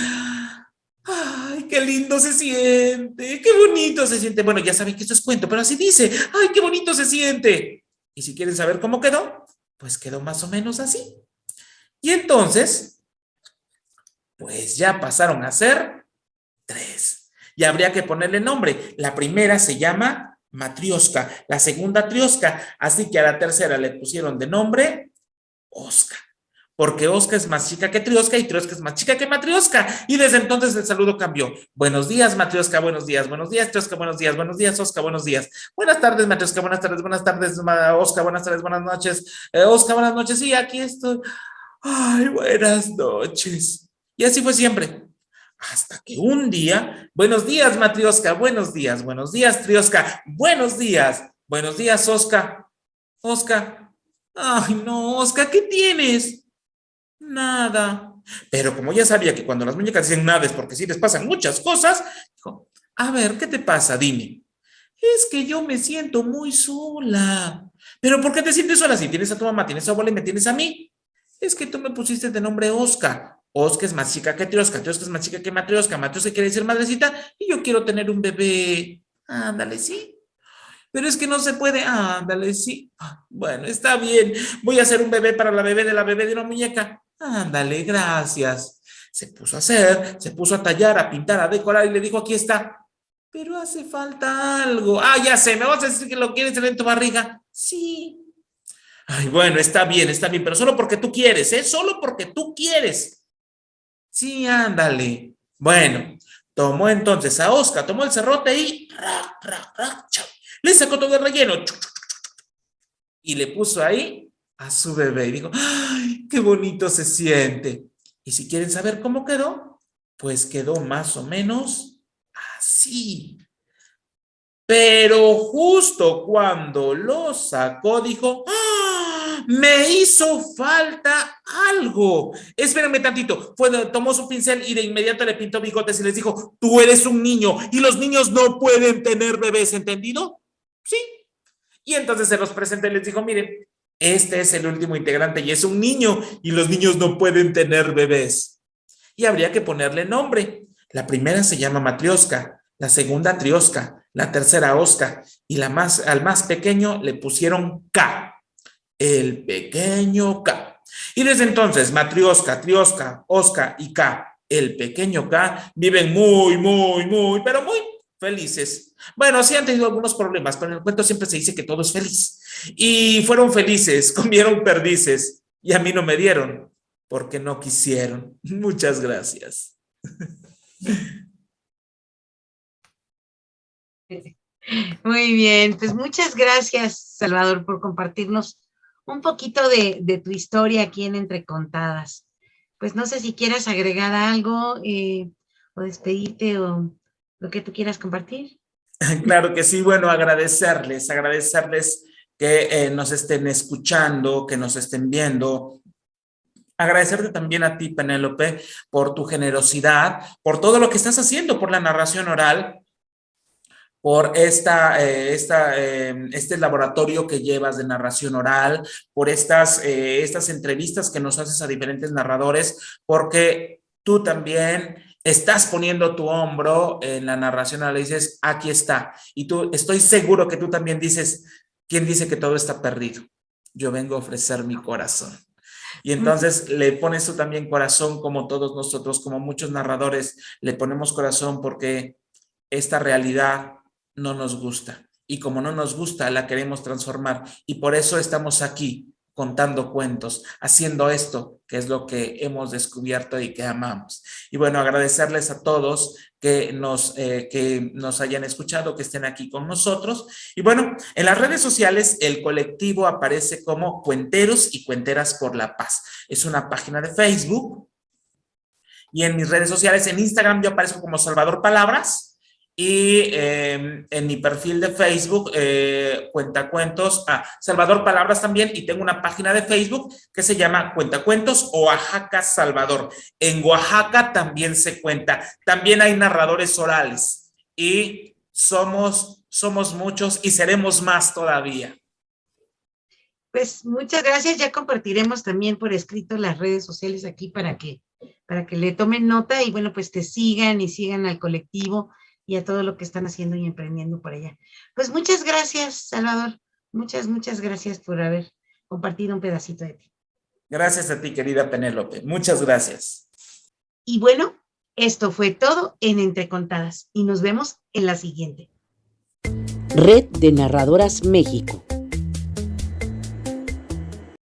¡ay, qué lindo se siente! ¡Qué bonito se siente! Bueno, ya saben que esto es cuento, pero así dice. ¡Ay, qué bonito se siente! Y si quieren saber cómo quedó, pues quedó más o menos así. Y entonces, pues ya pasaron a ser 3. Y habría que ponerle nombre. La primera se llama Matrioska, la segunda Trioska, así que a la tercera le pusieron de nombre Oska. Porque Oska es más chica que Trioska y Trioska es más chica que Matrioska. Y desde entonces el saludo cambió. Buenos días, Matrioska, buenos días, Trioska, buenos días, Oska, buenos días. Buenas tardes, Matrioska, buenas tardes, Oska, buenas tardes, buenas noches. Oska, buenas noches, sí, aquí estoy. Ay, buenas noches. Y así fue siempre. Hasta que un día, buenos días, Matrioska, buenos días, Trioska, buenos días, Oska. Oska, ay, no, Oska, ¿qué tienes? Nada. Pero como ya sabía que cuando las muñecas dicen nada es porque sí les pasan muchas cosas, dijo, a ver, ¿qué te pasa? Dime. Es que yo me siento muy sola. ¿Pero por qué te sientes sola? Si tienes a tu mamá, tienes a tu abuela y me tienes a mí. Es que tú me pusiste de nombre Oska. Oska es más chica que Trioska, Trioska es más chica que Matrioska, Matrioska quiere decir madrecita y yo quiero tener un bebé. Ándale, sí. Pero es que no se puede. Ándale, sí. Bueno, está bien. Voy a hacer un bebé para la bebé de una muñeca. Ándale, gracias. Se puso a hacer, se puso a tallar, a pintar, a decorar y le dijo, aquí está. Pero hace falta algo. Ya sé, ¿me vas a decir que lo quieres tener en tu barriga? Sí. Ay, bueno, está bien, pero solo porque tú quieres, ¿eh? Solo porque tú quieres. Sí, ándale. Bueno, tomó entonces a Oska, tomó el serrote y le sacó todo el relleno y le puso ahí a su bebé y dijo, ¡ay, qué bonito se siente! Y si quieren saber cómo quedó, pues quedó más o menos así. Pero justo cuando lo sacó, dijo, me hizo falta algo. Espérenme tantito. Tomó su pincel y de inmediato le pintó bigotes y les dijo, tú eres un niño y los niños no pueden tener bebés, ¿entendido? Sí. Y entonces se los presenté y les dijo, miren, este es el último integrante y es un niño y los niños no pueden tener bebés. Y habría que ponerle nombre. La primera se llama Matrioska, la segunda Trioska, la tercera Oska y al más pequeño le pusieron K. El pequeño K. Y desde entonces, Matrioska, Trioska, Oska y K, el pequeño K, viven pero muy felices. Bueno, sí han tenido algunos problemas, pero en el cuento siempre se dice que todo es feliz. Y fueron felices, comieron perdices, y a mí no me dieron, porque no quisieron. Muchas gracias. Muy bien, pues muchas gracias, Salvador, por compartirnos un poquito de tu historia aquí en Entre Contadas. Pues no sé si quieras agregar algo o despedirte o lo que tú quieras compartir. Claro que sí, bueno, agradecerles que nos estén escuchando, que nos estén viendo. Agradecerte también a ti, Penélope, por tu generosidad, por todo lo que estás haciendo, por la narración oral, por este laboratorio que llevas de narración oral, por estas entrevistas que nos haces a diferentes narradores, porque tú también estás poniendo tu hombro en la narración oral y dices, aquí está. Y tú, estoy seguro que tú también dices, ¿quién dice que todo está perdido? Yo vengo a ofrecer mi corazón. Y entonces le pones tú también corazón, como todos nosotros, como muchos narradores, le ponemos corazón porque esta realidad no nos gusta. Y como no nos gusta, la queremos transformar. Y por eso estamos aquí contando cuentos, haciendo esto, que es lo que hemos descubierto y que amamos. Y bueno, agradecerles a todos que nos hayan escuchado, que estén aquí con nosotros. Y bueno, en las redes sociales el colectivo aparece como Cuenteros y Cuenteras por la Paz. Es una página de Facebook. Y en mis redes sociales, en Instagram, yo aparezco como Salvador Palabras. Y en mi perfil de Facebook, Cuentacuentos, Salvador Palabras también, y tengo una página de Facebook que se llama Cuentacuentos Oaxaca Salvador. En Oaxaca también se cuenta, también hay narradores orales y somos muchos y seremos más todavía. Pues muchas gracias, ya compartiremos también por escrito las redes sociales aquí para que le tomen nota y bueno, pues te sigan y sigan al colectivo y a todo lo que están haciendo y emprendiendo por allá. Pues muchas gracias, Salvador. Muchas gracias por haber compartido un pedacito de ti. Gracias a ti, querida Penélope. Muchas gracias. Y bueno, esto fue todo en Entre Contadas y nos vemos en la siguiente. Red de Narradoras México.